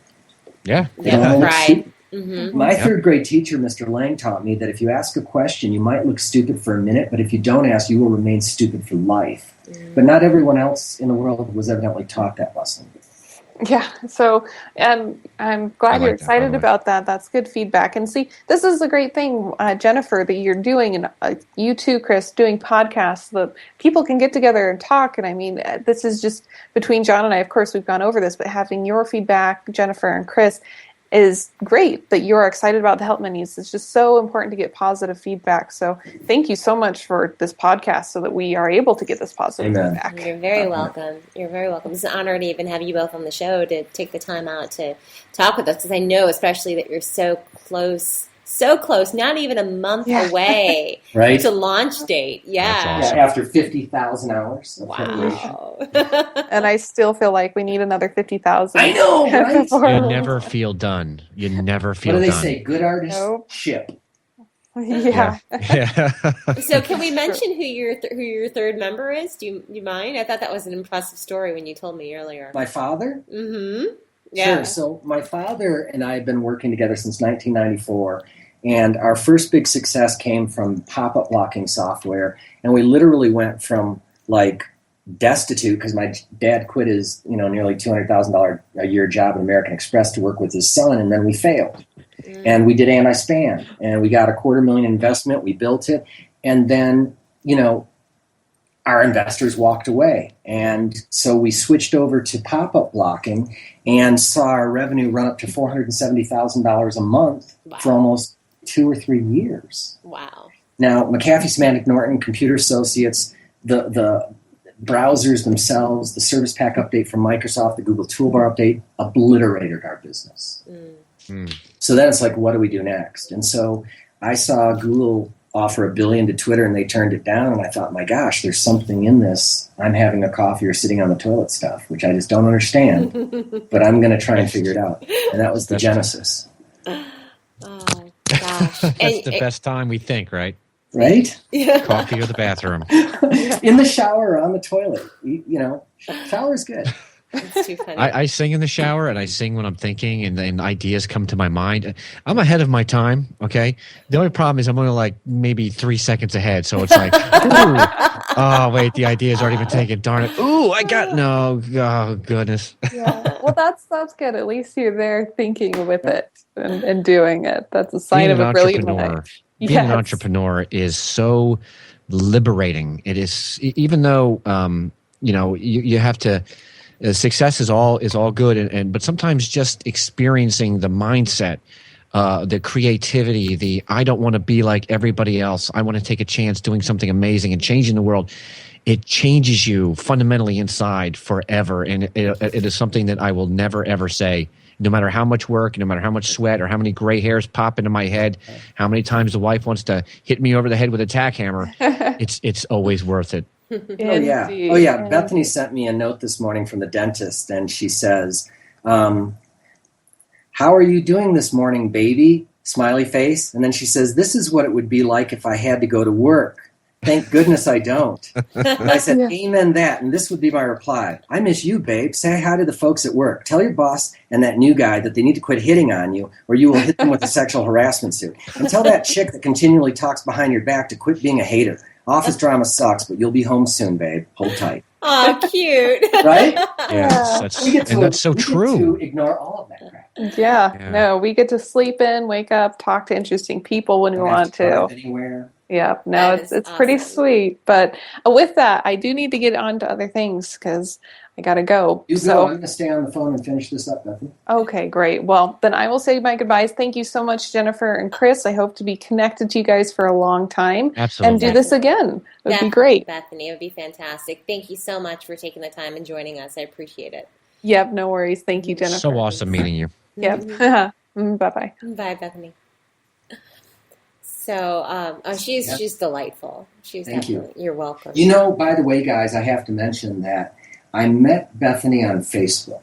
Yeah. Right. My third grade teacher, Mr. Lang, taught me that if you ask a question, you might look stupid for a minute, but if you don't ask, you will remain stupid for life. But not everyone else in the world was evidently taught that lesson. Yeah, so and I'm glad you're excited about that. That's good feedback. And see, this is a great thing, Jennifer, that you're doing, and you too, Chris, doing podcasts that people can get together and talk. And I mean, this is just between John and I. Of course, we've gone over this, but having your feedback, Jennifer and Chris, is great that you're excited about the help menus. It's just so important to get positive feedback. So thank you so much for this podcast so that we are able to get this positive Amen. feedback. You're very welcome. You're very welcome. It's an honor to even have you both on the show to take the time out to talk with us, because I know especially that you're so close, not even a month away Right? to launch date. Yeah. That's awesome. Yeah, after 50,000 hours of preparation. Wow. And I still feel like we need another 50,000. I know, right? before- You never feel done. You never What feel do they done. say? Good artists Nope. ship. Yeah. Yeah. So can we mention who your third member is? Do you mind? I thought that was an impressive story when you told me earlier. My father? Mm-hmm. Yeah. Sure. So my father and I have been working together since 1994, and our first big success came from pop-up blocking software, and we literally went from like destitute because my dad quit his nearly $200,000 a year job at American Express to work with his son, and then we failed. And we did anti-spam, and we got a $250,000 investment. We built it, and then our investors walked away, and so we switched over to pop-up blocking and saw our revenue run up to $470,000 a month for almost 2 or 3 years. Wow. Now, McAfee, Symantec, Norton, Computer Associates, the browsers themselves, the Service Pack update from Microsoft, the Google Toolbar update obliterated our business. So then it's like, what do we do next? And so I saw Google offer $1 billion to Twitter, and they turned it down. And I thought, my gosh, there's something in this. I'm having a coffee or sitting on the toilet stuff, which I just don't understand. But I'm going to try and figure it out. And that was the genesis. Oh gosh. That's the best time we think, right? Right? Coffee or the bathroom. In the shower or on the toilet. Shower's good. It's too funny. I sing in the shower, and I sing when I'm thinking, and ideas come to my mind. I'm ahead of my time, okay? The only problem is I'm only like maybe 3 seconds ahead, so it's like, ooh, oh, wait, the idea's already been taken. Darn it. Ooh, oh, goodness. Yeah. Well, that's good. At least you're there thinking with it and doing it. That's a sign Being of an a brilliant entrepreneur, mind. being an entrepreneur is so liberating. It is, even though you have to. Success is all good, but sometimes just experiencing the mindset, the creativity, the I don't want to be like everybody else. I want to take a chance doing something amazing and changing the world. It changes you fundamentally inside forever, and it is something that I will never ever say. No matter how much work, no matter how much sweat, or how many gray hairs pop into my head, how many times the wife wants to hit me over the head with a tack hammer, it's always worth it. Oh yeah. Bethany sent me a note this morning from the dentist, and she says, "How are you doing this morning, baby?" Smiley face. And then she says, "This is what it would be like if I had to go to work. Thank goodness I don't." And I said, "Amen that." And this would be my reply: "I miss you, babe. Say hi to the folks at work. Tell your boss and that new guy that they need to quit hitting on you, or you will hit them with a sexual harassment suit. And tell that chick that continually talks behind your back to quit being a hater. Office drama sucks, but you'll be home soon, babe. Hold tight." Oh, cute. Right? Yes, that's so true. To ignore all of that crap. Yeah. No, we get to sleep in, wake up, talk to interesting people when we want to. Drive anywhere. Yeah, no, That it's is pretty awesome. sweet. But with that, I do need to get on to other things because I got to go. You go. I'm going to stay on the phone and finish this up, Bethany. Okay, great. Well, then I will say my goodbyes. Thank you so much, Jennifer and Chris. I hope to be connected to you guys for a long time. Absolutely. And do this again. It would be great. Bethany, it would be fantastic. Thank you so much for taking the time and joining us. I appreciate it. Yep, no worries. Thank you, Jennifer. So awesome meeting you. Yep. Bye-bye. Bye, Bethany. So, she's delightful. Thank you. You're welcome. By the way, guys, I have to mention that I met Bethany on Facebook.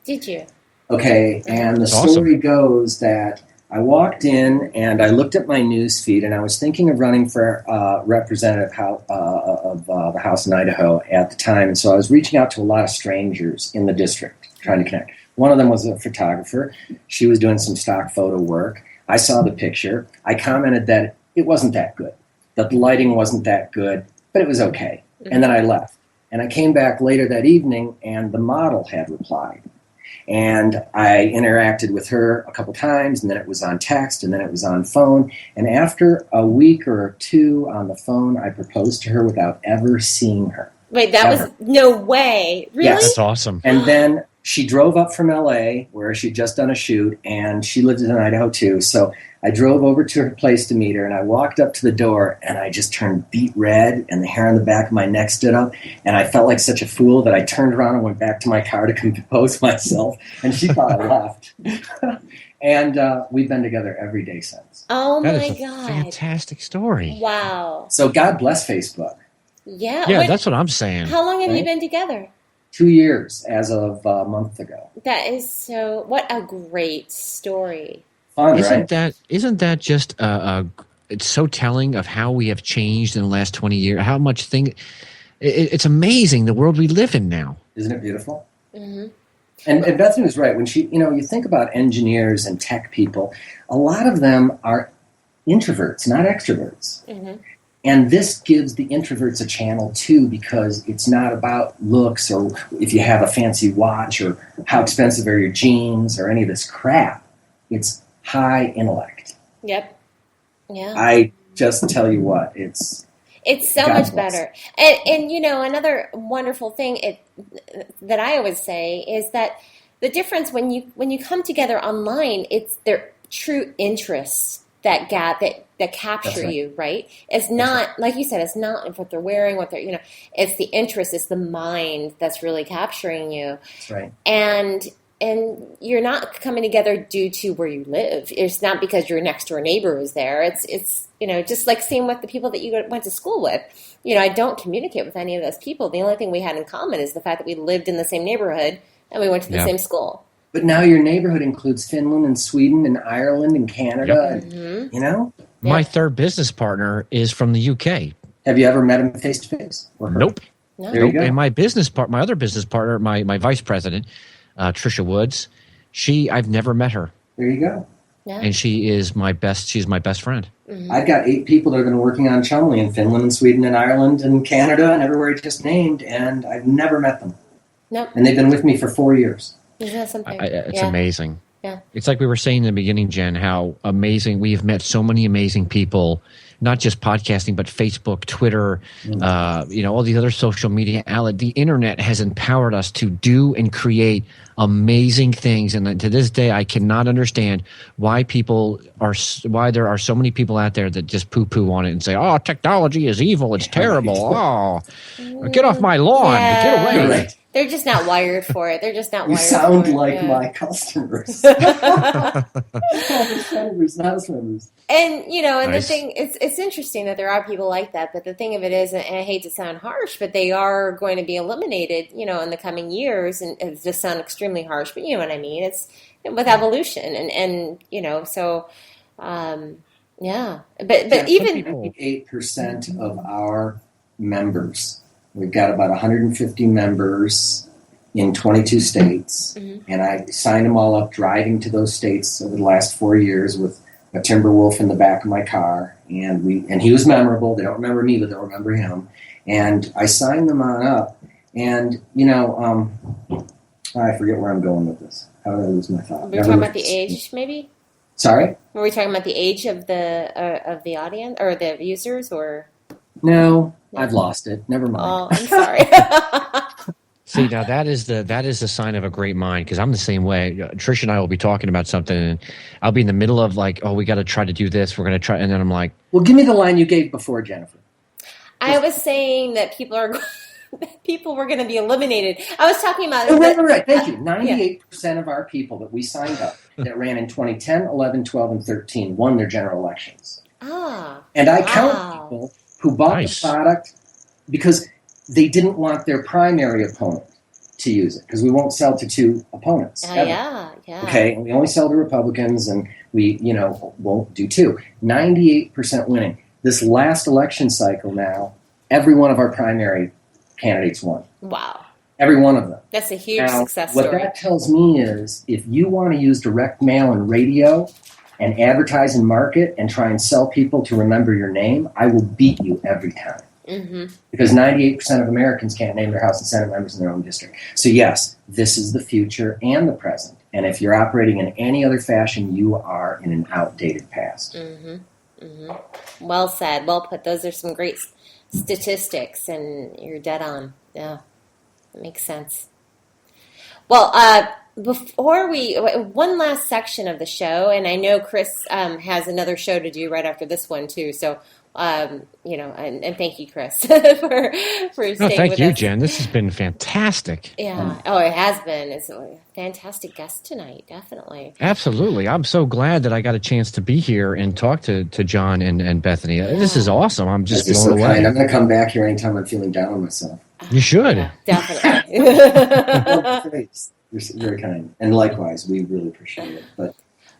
Did you? Okay, and the That's story goes that I walked in and I looked at my news feed, and I was thinking of running for representative of the House in Idaho at the time, and so I was reaching out to a lot of strangers in the district trying to connect. One of them was a photographer. She was doing some stock photo work. I saw the picture. I commented that it wasn't that good, that the lighting wasn't that good, but it was okay. And then I left. And I came back later that evening, and the model had replied. And I interacted with her a couple times, and then it was on text, and then it was on phone. And after a week or two on the phone, I proposed to her without ever seeing her. Wait, that Ever. was no way. Really? Yes. That's awesome. And then she drove up from LA where she'd just done a shoot, and she lived in Idaho too. So I drove over to her place to meet her, and I walked up to the door, and I just turned beet red, and the hair on the back of my neck stood up, and I felt like such a fool that I turned around and went back to my car to compose myself, and she thought I left. And we've been together every day since. Oh That my is a God. fantastic story. Wow. So God bless Facebook. Yeah. Yeah, What- that's what I'm saying. how long have you Right? been together? 2 years as of a month ago. That is so, what a great story. Fun, Isn't right? that just it's so telling of how we have changed in the last 20 years, how much it's amazing the world we live in now. Isn't it beautiful? Mm-hmm. And Bethany was right. When you think about engineers and tech people, a lot of them are introverts, not extroverts. Mm-hmm. And this gives the introverts a channel too, because it's not about looks or if you have a fancy watch or how expensive are your jeans or any of this crap. It's high intellect. Yep. Yeah. I just tell you what, it's It's so God much bless. better. And another wonderful thing that I always say is that the difference when you come together online, it's their true interests that capture That's right. you, right? It's not, like you said, it's not what they're wearing, what they're, it's the interest, it's the mind that's really capturing you. That's right. And you're not coming together due to where you live. It's not because your next door neighbor is there. It's just like same with the people that you went to school with. I don't communicate with any of those people. The only thing we had in common is the fact that we lived in the same neighborhood and we went to the same school. But now your neighborhood includes Finland and Sweden and Ireland and Canada. Yep. And, My third business partner is from the UK. have you ever met him face to face? Nope. No. There you go. And my other business partner, my vice president, Trisha Woods, I've never met her. There you go. Yeah. And she's my best friend. I've got 8 people that have been working on Chumley in Finland and Sweden and Ireland and Canada and everywhere I just named, and I've never met them. Nope. And they've been with me for 4 years. Isn't that something? It's Yeah. amazing. Yeah. It's like we were saying in the beginning, Jen, how amazing we've met so many amazing people, not just podcasting, but Facebook, Twitter, all these other social media outlets. The internet has empowered us to do and create amazing things. And to this day, I cannot understand why there are so many people out there that just poo-poo on it and say, "Oh, technology is evil. It's terrible. Oh, get off my lawn. Yeah. Get away." You're right. They're just not wired for it. They're just not You wired sound for it. like Yeah. my customers. Customers, not house members. And and Nice. the thing, it's interesting that there are people like that. But the thing of it is, and I hate to sound harsh, but they are going to be eliminated, in the coming years. And it just sound extremely harsh, but you know what I mean. It's with evolution, and so yeah. But even 98% of our members, we've got about 150 members in 22 states, and I signed them all up driving to those states over the last 4 years with a Timberwolf in the back of my car, and he was memorable. They don't remember me, but they'll remember him. And I signed them on up, and I forget where I'm going with this. How did I lose my thought? we were talking about the age, maybe. Sorry? Were we talking about the age of the audience or the users, or? No, I've lost it. Never mind. Oh, I'm sorry. See, now that is the sign of a great mind, because I'm the same way. Trish and I will be talking about something, and I'll be in the middle of like, "Oh, we got to try to do this. We're going to try," and then I'm like, Well, give me the line you gave before, Jennifer. I was saying that people were going to be eliminated. I was talking about Oh, right. Thank you. 98% of our people that we signed up that ran in 2010, 11, 12, and 13 won their general elections. And I count people who bought Nice. the product because they didn't want their primary opponent to use it, because we won't sell to 2 opponents. ever. Yeah. Okay, and we only sell to Republicans, and we, won't do 2. 98% winning. This last election cycle now, every one of our primary candidates won. Wow. Every one of them. That's a huge Now, success what story. that tells me is if you want to use direct mail and radio and advertise and market and try and sell people to remember your name, I will beat you every time. Mm-hmm. Because 98% of Americans can't name their House and Senate members in their own district. So yes, this is the future and the present. And if you're operating in any other fashion, you are in an outdated past. Well said. Well put. Those are some great statistics, and you're dead on. Yeah, that makes sense. Well, before one last section of the show, and I know Chris has another show to do right after this one too. So, and thank you, Chris, for staying thank with you, us. Jen. This has been fantastic. Yeah. Oh, it has been. It's a fantastic guest tonight, definitely. Absolutely. I'm so glad that I got a chance to be here and talk to John and Bethany. This is awesome. I'm just You're blown so away. kind. I'm going to come back here anytime I'm feeling down on myself. You should. Yeah, definitely. Oh, thanks. You're very kind. And likewise, we really appreciate it. But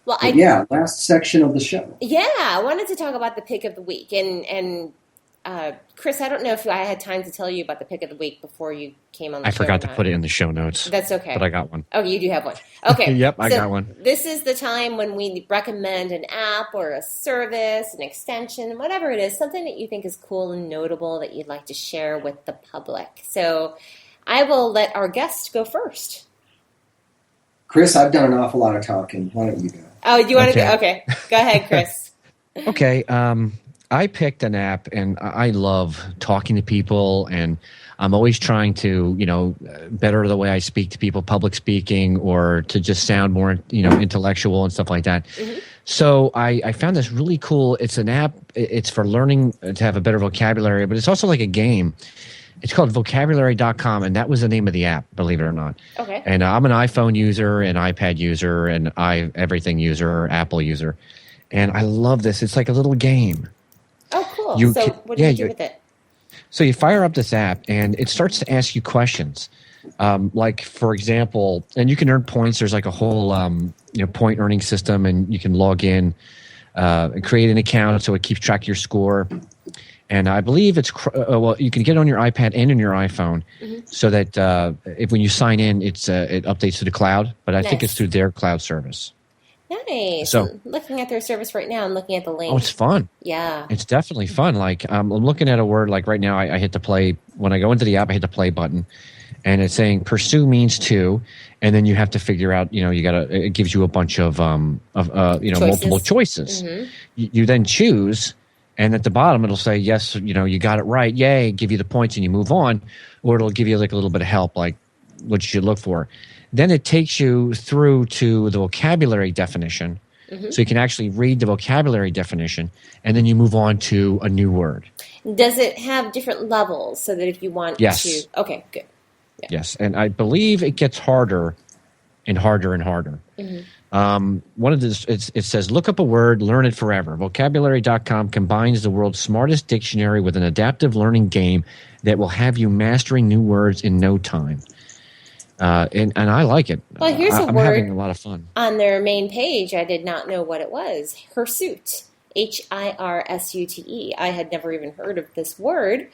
last section of the show. Yeah, I wanted to talk about the pick of the week. And Chris, I don't know if I had time to tell you about the pick of the week before you came on the show. I forgot to put it in the show notes. That's okay. But I got one. Oh, you do have one. Okay. Yep, I got one. This is the time when we recommend an app or a service, an extension, whatever it is, something that you think is cool and notable that you'd like to share with the public. So I will let our guest go first. Chris, I've done an awful lot of talking. Why don't you go? Oh, you want to go? Okay. Go ahead, Chris. Okay. I picked an app, and I love talking to people, and I'm always trying to, better the way I speak to people, public speaking, or to just sound more, intellectual and stuff like that. Mm-hmm. So I found this really cool. It's an app. It's for learning to have a better vocabulary, but it's also like a game. It's called vocabulary.com, and that was the name of the app, believe it or not. Okay. And I'm an iPhone user, an iPad user, and everything user, Apple user. And I love this. It's like a little game. Oh, cool. What do you do with it? So you fire up this app, and it starts to ask you questions. Like, for example, and you can earn points. There's like a whole point earning system, and you can log in and create an account so it keeps track of your score. And I believe it's you can get it on your iPad and on your iPhone, so that when you sign in, it updates to the cloud. But I think it's through their cloud service. Nice. So, I'm looking at their service right now. I'm looking at the link. Oh, it's fun. Yeah. It's definitely fun. Like I'm looking at a word. Like right now, I hit the play. When I go into the app, I hit the play button, and it's saying pursue means to, and then you have to figure out. It gives you a bunch of multiple choices. Mm-hmm. You then choose. And at the bottom, it'll say, yes, you got it right. Yay, give you the points and you move on. Or it'll give you like a little bit of help, like what you should look for. Then it takes you through to the vocabulary definition. Mm-hmm. So you can actually read the vocabulary definition. And then you move on to a new word. Does it have different levels so that if you want to? Okay, good. Yeah. Yes. And I believe it gets harder and harder and harder. Mm-hmm. It says, look up a word, learn it forever. Vocabulary.com combines the world's smartest dictionary with an adaptive learning game that will have you mastering new words in no time. And I like it. Well, here's a I'm word having a lot of fun. On their main page, I did not know what it was. Hirsute. Hirsute. I had never even heard of this word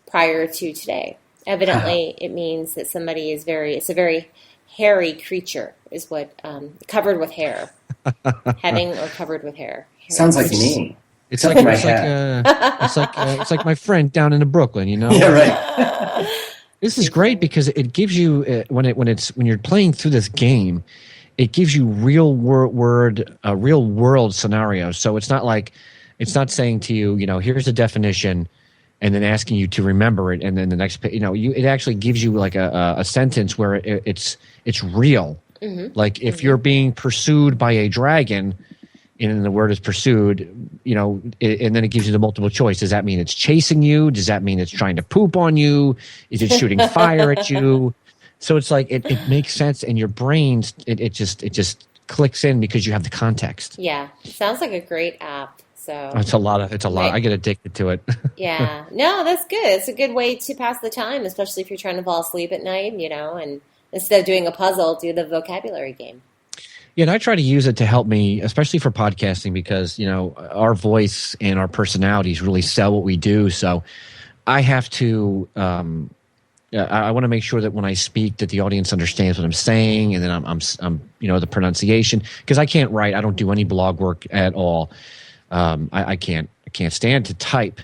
prior to today. Evidently, it means that somebody it's a very hairy creature, is what, covered with hair. Having or covered with hair. Sounds like me. It's like my friend down in Brooklyn, Yeah, right. This is great because it gives you when you're playing through this game, it gives you real world scenarios. So it's not saying to you, here's the definition, and then asking you to remember it, and then the next, it actually gives you like a sentence where it's real. Mm-hmm. Like if you're being pursued by a dragon, and the word is pursued, and then it gives you the multiple choice. Does that mean it's chasing you? Does that mean it's trying to poop on you? Is it shooting fire at you? So it's like it makes sense, and your brain it just clicks in because you have the context. Yeah, it sounds like a great app. So it's a lot. Right. I get addicted to it. Yeah, no, that's good. It's a good way to pass the time, especially if you're trying to fall asleep at night. And instead of doing a puzzle, do the vocabulary game. Yeah, and I try to use it to help me, especially for podcasting, because, our voice and our personalities really sell what we do. So I have to, I want to make sure that when I speak that the audience understands what I'm saying, and then I'm the pronunciation, because I can't write. I don't do any blog work at all. I can't stand to type.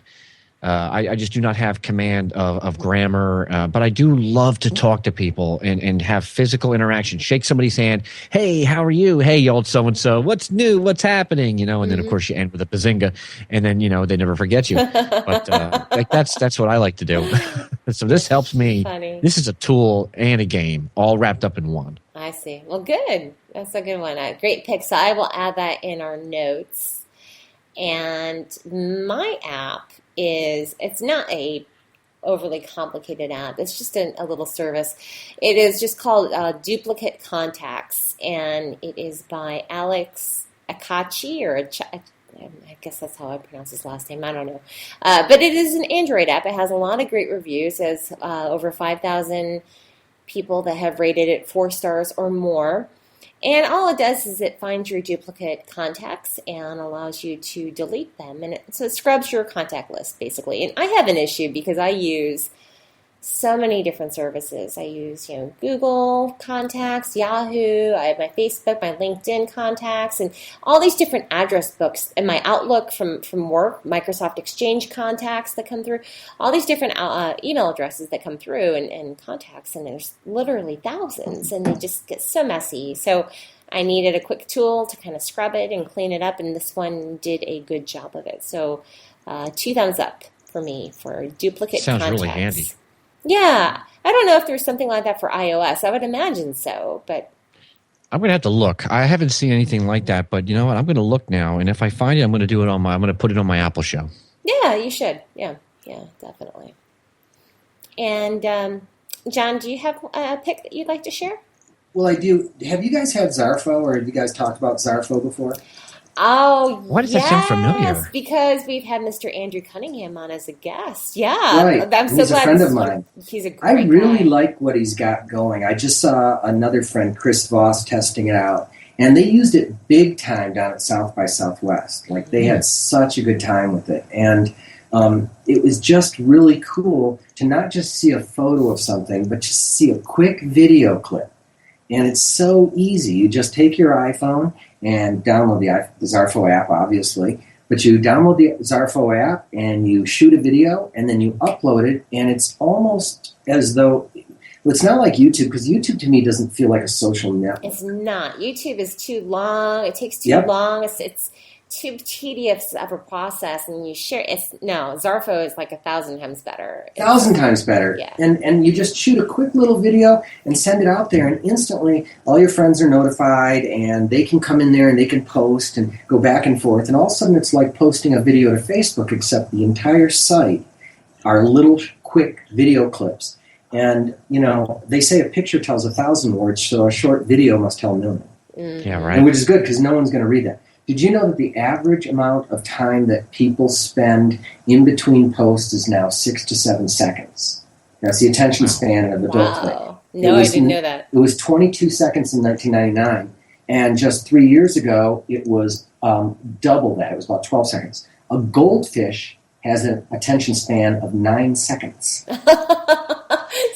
I just do not have command of grammar, but I do love to talk to people and have physical interaction. Shake somebody's hand. Hey, how are you? Hey, old so-and-so. What's new? What's happening? And then, of course, you end with a bazinga, and then, they never forget you. But that's what I like to do. So this helps me. Funny. This is a tool and a game all wrapped up in one. I see. Well, good. That's a good one. Great pick. So I will add that in our notes. And my app it's not a overly complicated app. It's just a little service. It is just called Duplicate Contacts, and it is by Alex Akachi, I guess that's how I pronounce his last name. I don't know. But it is an Android app. It has a lot of great reviews. It has over 5,000 people that have rated it 4 stars or more. And all it does is it finds your duplicate contacts and allows you to delete them. And so it scrubs your contact list, basically. And I have an issue because I use so many different services. I use, Google contacts, Yahoo, I have my Facebook, my LinkedIn contacts, and all these different address books, and my Outlook from work, Microsoft Exchange contacts that come through, all these different email addresses that come through and contacts, and there's literally thousands, and they just get so messy. So I needed a quick tool to kind of scrub it and clean it up, and this one did a good job of it. So 2 thumbs up for me for duplicate contacts. Sounds really handy. Yeah. I don't know if there's something like that for iOS. I would imagine so, but I'm going to have to look. I haven't seen anything like that, but you know what? I'm going to look now, and if I find it, I'm going to put it on my Apple show. Yeah, you should. Yeah, definitely. And John, do you have a pick that you'd like to share? Well, I do. Have you guys had Zarfo, or have you guys talked about Zarfo before? Oh, why does that sound familiar? Because we've had Mr. Andrew Cunningham on as a guest. Yeah, right. I'm so He's glad. a friend of mine. He's a great I really guy. like what he's got going. I just saw another friend, Chris Voss, testing it out, and they used it big time down at South by Southwest. Like they had such a good time with it, and it was just really cool to not just see a photo of something, but just see a quick video clip. And it's so easy. You just take your iPhone and download the Zarfo app, obviously. But you download the Zarfo app and you shoot a video and then you upload it. And it's almost as though, it's not like YouTube, because YouTube to me doesn't feel like a social network. It's not. YouTube is too long. It takes too long. It's too tedious of a process, and you share. Zarfo is like 1,000 times better. 1,000 times better. Yeah. And you just shoot a quick little video and send it out there, and instantly all your friends are notified, and they can come in there and they can post and go back and forth, and all of a sudden it's like posting a video to Facebook, except the entire site are little quick video clips. And, they say a picture tells 1,000 words, so a short video must tell a million. Mm-hmm. Yeah, right. And which is good, because no one's going to read that. Did you know that the average amount of time that people spend in between posts is now 6 to 7 seconds? That's the attention span of adults. Wow. No, I didn't know that. It was 22 seconds in 1999, and just 3 years ago, it was double that. It was about 12 seconds. A goldfish has an attention span of 9 seconds.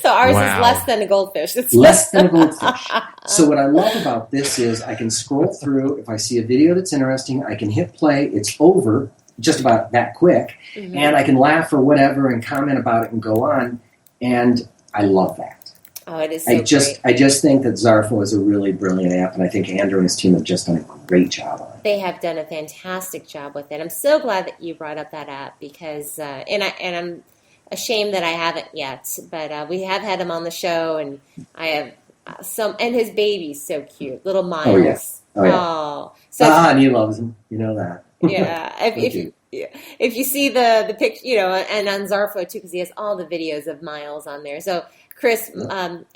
So ours Wow. is less than a goldfish. It's Less than a goldfish. So what I love about this is I can scroll through. If I see a video that's interesting, I can hit play. It's over just about that quick. Mm-hmm. And I can laugh or whatever and comment about it and go on. And I love that. Oh, it is so great. I just think that Zarfo is a really brilliant app, and I think Andrew and his team have just done a great job on it. They have done a fantastic job with it. I'm so glad that you brought up that app because, and I'm ashamed that I haven't yet, but we have had him on the show, and I have and his baby's so cute, little Miles. Oh, yeah. Oh, so and he loves him. You know that. yeah. If you see the picture, and on Zarfo too, because he has all the videos of Miles on there. So Chris,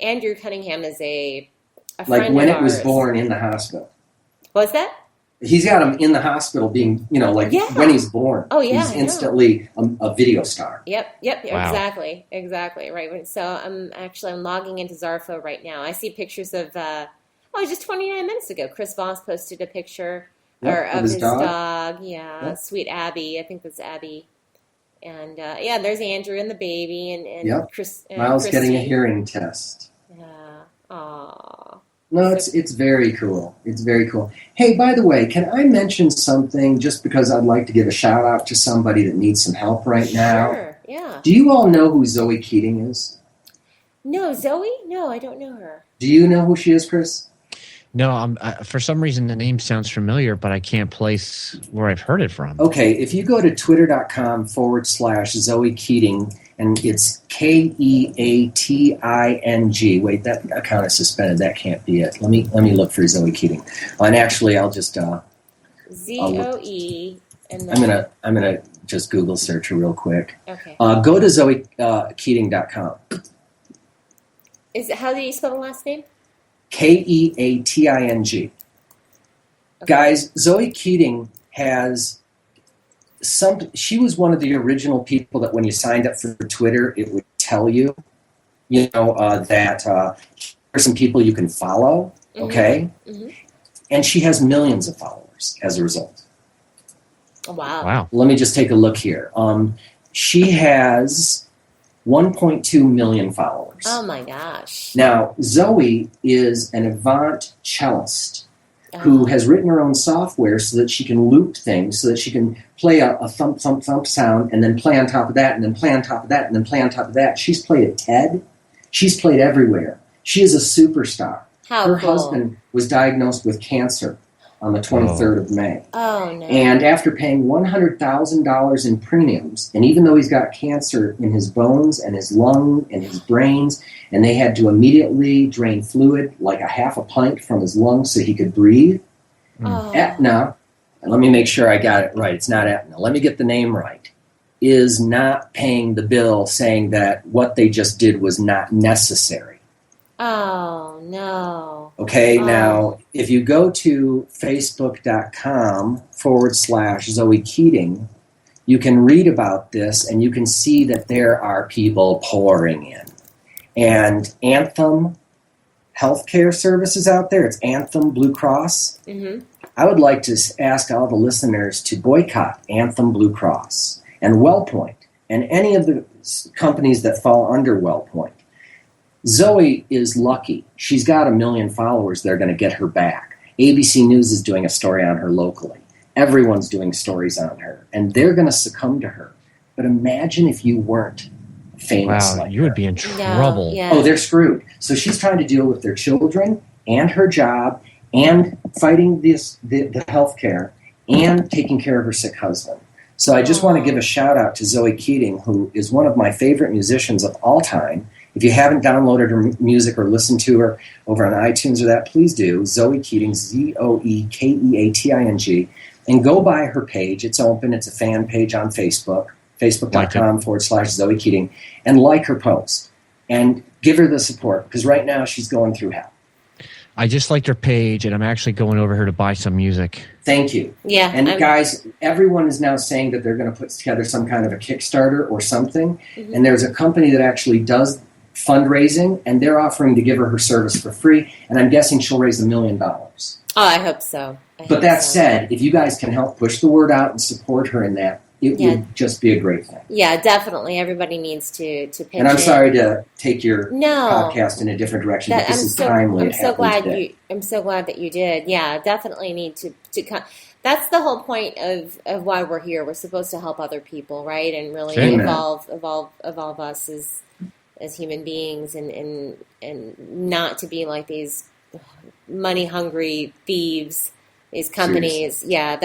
Andrew Cunningham is a friend like when of it was ours. born in the hospital. What's that? He's got him in the hospital being, when he's born. Oh, yeah, He's I know. instantly a video star. Yep, Wow. exactly, right. So I'm logging into Zarfo right now. I see pictures of, just 29 minutes ago, Chris Voss posted a picture of his dog. Yeah, Yep. sweet Abby. I think that's Abby. And, there's Andrew and the baby, and Yep. Chris. Miles getting a Christy. hearing test. Yeah, aw. No, it's very cool. It's very cool. Hey, by the way, can I mention something just because I'd like to give a shout out to somebody that needs some help right now? Sure, yeah. Do you all know who Zoe Keating is? No, Zoe? No, I don't know her. Do you know who she is, Chris? No, for some reason the name sounds familiar, but I can't place where I've heard it from. Okay, if you go to twitter.com/Zoe Keating, and it's Keating. Wait, that account is suspended. That can't be it. Let me look for Zoe Keating. And actually, I'll just ZOE. And then, I'm gonna just Google search her real quick. Okay. Go to ZoeKeating.com. Is it, how do you spell the last name? Keating. Okay. Guys, Zoe Keating has she was one of the original people that when you signed up for Twitter, it would tell you, that here are some people you can follow, okay? Mm-hmm. And she has millions of followers as a result. Oh, wow. Wow. Let me just take a look here. She has 1.2 million followers. Oh, my gosh. Now, Zoe is an avant cellist who has written her own software so that she can loop things, so that she can play a thump, thump, thump sound and then play on top of that and then play on top of that and then play on top of that. She's played at TED. She's played everywhere. She is a superstar. Her husband was diagnosed with cancer on the 23rd of May. Oh, no. And after paying $100,000 in premiums, and even though he's got cancer in his bones and his lung and his brains, and they had to immediately drain fluid, like a half a pint from his lungs so he could breathe, Aetna, and let me make sure I got it right, it's not Aetna, let me get the name right, is not paying the bill, saying that what they just did was not necessary. Oh, no. Okay, now, if you go to facebook.com/Zoe Keating, you can read about this and you can see that there are people pouring in. And Anthem Healthcare Services out there, it's Anthem Blue Cross. Mm-hmm. I would like to ask all the listeners to boycott Anthem Blue Cross and WellPoint and any of the companies that fall under WellPoint. Zoe is lucky. She's got 1 million followers that are going to get her back. ABC News is doing a story on her locally. Everyone's doing stories on her. And they're going to succumb to her. But imagine if you weren't famous like you her. would be in trouble. Yeah. Oh, they're screwed. So she's trying to deal with their children and her job and fighting the health care and taking care of her sick husband. So I just want to give a shout out to Zoe Keating, who is one of my favorite musicians of all time. If you haven't downloaded her music or listened to her over on iTunes or that, please do. Zoe Keating, ZoeKeating, and go by her page. It's open. It's a fan page on Facebook, facebook.com/Zoe Keating, and like her post and give her the support because right now she's going through hell. I just liked her page, and I'm actually going over here to buy some music. Thank you. Yeah. And guys, everyone is now saying that they're going to put together some kind of a Kickstarter or something. Mm-hmm. And there's a company that actually does fundraising, and they're offering to give her service for free. And I'm guessing she'll raise $1 million. Oh, I hope so. But that said, if you guys can help push the word out and support her in that, it would just be a great thing. Yeah, definitely. Everybody needs to pitch in. And I'm sorry to take your podcast in a different direction, but this is timely. I'm so glad that you did. Yeah, definitely need to that's the whole point of why we're here. We're supposed to help other people, right? And really evolve us as human beings and not to be like these money hungry thieves, these companies. Seriously. Yeah,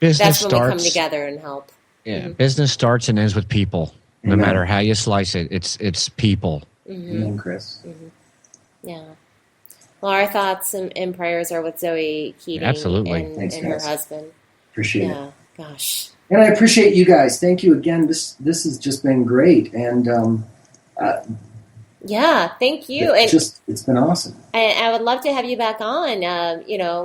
that's when we come together and help. Yeah, mm-hmm. Business starts and ends with people. No matter how you slice it, it's people. Mm-hmm. Chris. Mm-hmm. Yeah. Well, our thoughts and prayers are with Zoe Keating and her husband. Appreciate it. Yeah, gosh. And I appreciate you guys. Thank you again. This has just been great. And thank you. It's been awesome. And I would love to have you back on.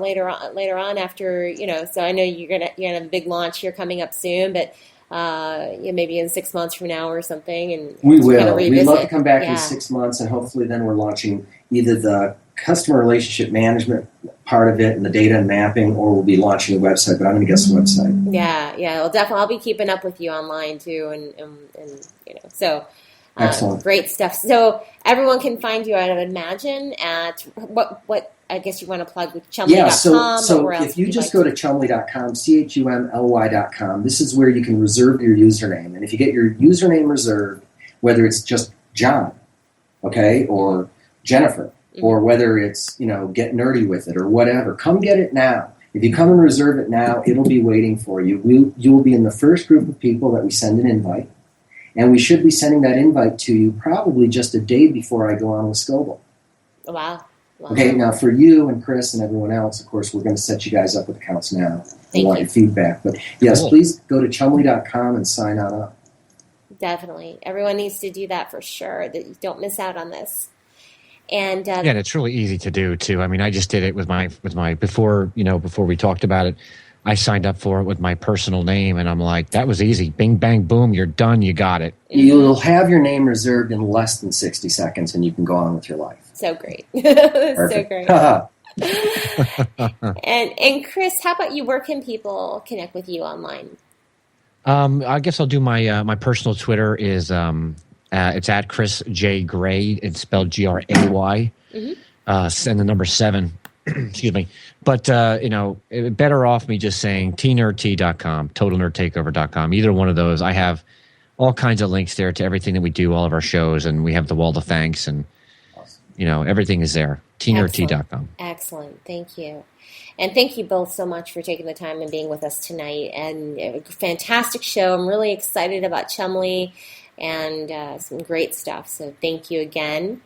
Later on after So I know you're gonna have a big launch here coming up soon, but maybe in 6 months from now or something. And we will. We'd love to come back in 6 months, and hopefully then we're launching either the customer relationship management part of it and the data and mapping, or we'll be launching a website. But I'm going to guess the website. Yeah. Well, definitely, I'll be keeping up with you online too, and so. Excellent. Great stuff. So everyone can find you, I would imagine, at what I guess you want to plug with Chumley.com. Yeah, so or else if you just go to chumley.com, CHUMLY.com, this is where you can reserve your username. And if you get your username reserved, whether it's just John, okay, or Jennifer, or whether it's, get nerdy with it or whatever, come get it now. If you come and reserve it now, it'll be waiting for you. You will be in the first group of people that we send an invite. And we should be sending that invite to you probably just a day before I go on with Scoble. Wow. Okay, now for you and Chris and everyone else, of course, we're going to set you guys up with accounts now. We want your feedback. But yes, please go to chumley.com and sign on up. Definitely. Everyone needs to do that for sure. That you don't miss out on this. And yeah, and it's really easy to do too. I mean, I just did it with my before we talked about it. I signed up for it with my personal name, and I'm like, that was easy. Bing, bang, boom, you're done. You got it. You'll have your name reserved in less than 60 seconds, and you can go on with your life. So great. So great. and Chris, how about you? Where can people connect with you online? I guess I'll do my personal Twitter is it's at Chris J. Gray. It's spelled Gray. And the number 7. Excuse me. But, better off me just saying tnerdt.com, totalnerdtakeover.com. Either one of those. I have all kinds of links there to everything that we do, all of our shows, and we have the Wall of Thanks, and, everything is there. tnerdt.com. Excellent. Thank you. And thank you both so much for taking the time and being with us tonight. And a fantastic show. I'm really excited about Chumley and some great stuff. So thank you again.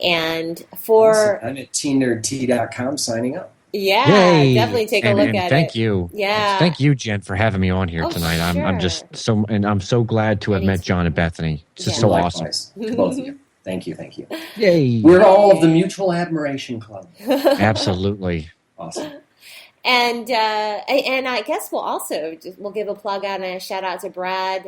And I'm at tnerdt.com signing up. Yeah, Yay. definitely take a look at it. Thank you. Yeah. Thank you, Jen, for having me on here tonight. Sure. I'm so glad to have met John and Bethany. It's just so Likewise. awesome. To both of you. Thank you. Yay. We're all of the Mutual Admiration Club. Absolutely. Awesome. And I guess we'll give a plug out and a shout out to Brad,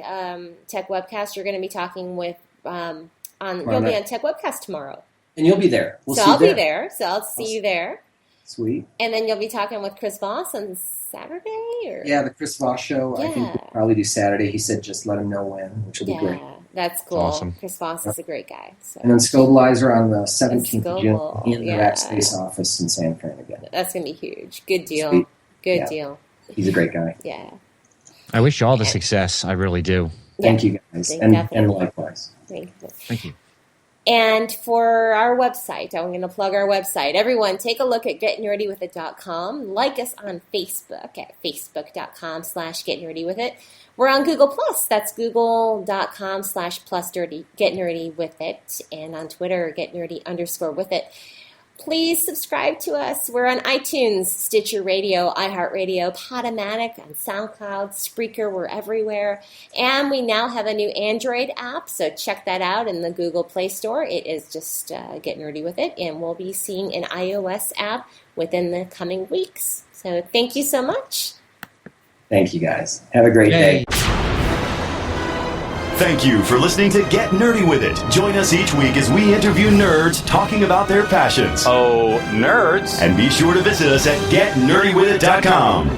Tech Webcast. You're going to be talking with you'll be on Tech Webcast tomorrow. And you'll be there. I'll be there. So I'll see you there. Sweet. And then you'll be talking with Chris Voss on Saturday? Or? Yeah, the Chris Voss show. Yeah. I think we'll probably do Saturday. He said just let him know when, which will be great. That's cool. Awesome. Chris Voss is a great guy. So. And then Scobleizer on the 17th of June in the Rackspace office in San Fran again. That's going to be huge. Good deal. Sweet. Good deal. He's a great guy. Yeah. I wish you all the success. I really do. Thank you, guys. And likewise. Thank you. And for our website, I'm going to plug our website. Everyone, take a look at getnerdywithit.com. Like us on Facebook at facebook.com/getnerdywithit. We're on Google+. That's google.com/+getnerdywithit. And on Twitter, getnerdy_withit. Please subscribe to us. We're on iTunes, Stitcher Radio, iHeartRadio, Podomatic, on SoundCloud, Spreaker. We're everywhere. And we now have a new Android app, so check that out in the Google Play Store. It is just Get Nerdy With It, and we'll be seeing an iOS app within the coming weeks. So thank you so much. Thank you, guys. Have a great day. Thank you for listening to Get Nerdy With It. Join us each week as we interview nerds talking about their passions. Oh, nerds. And be sure to visit us at getnerdywithit.com.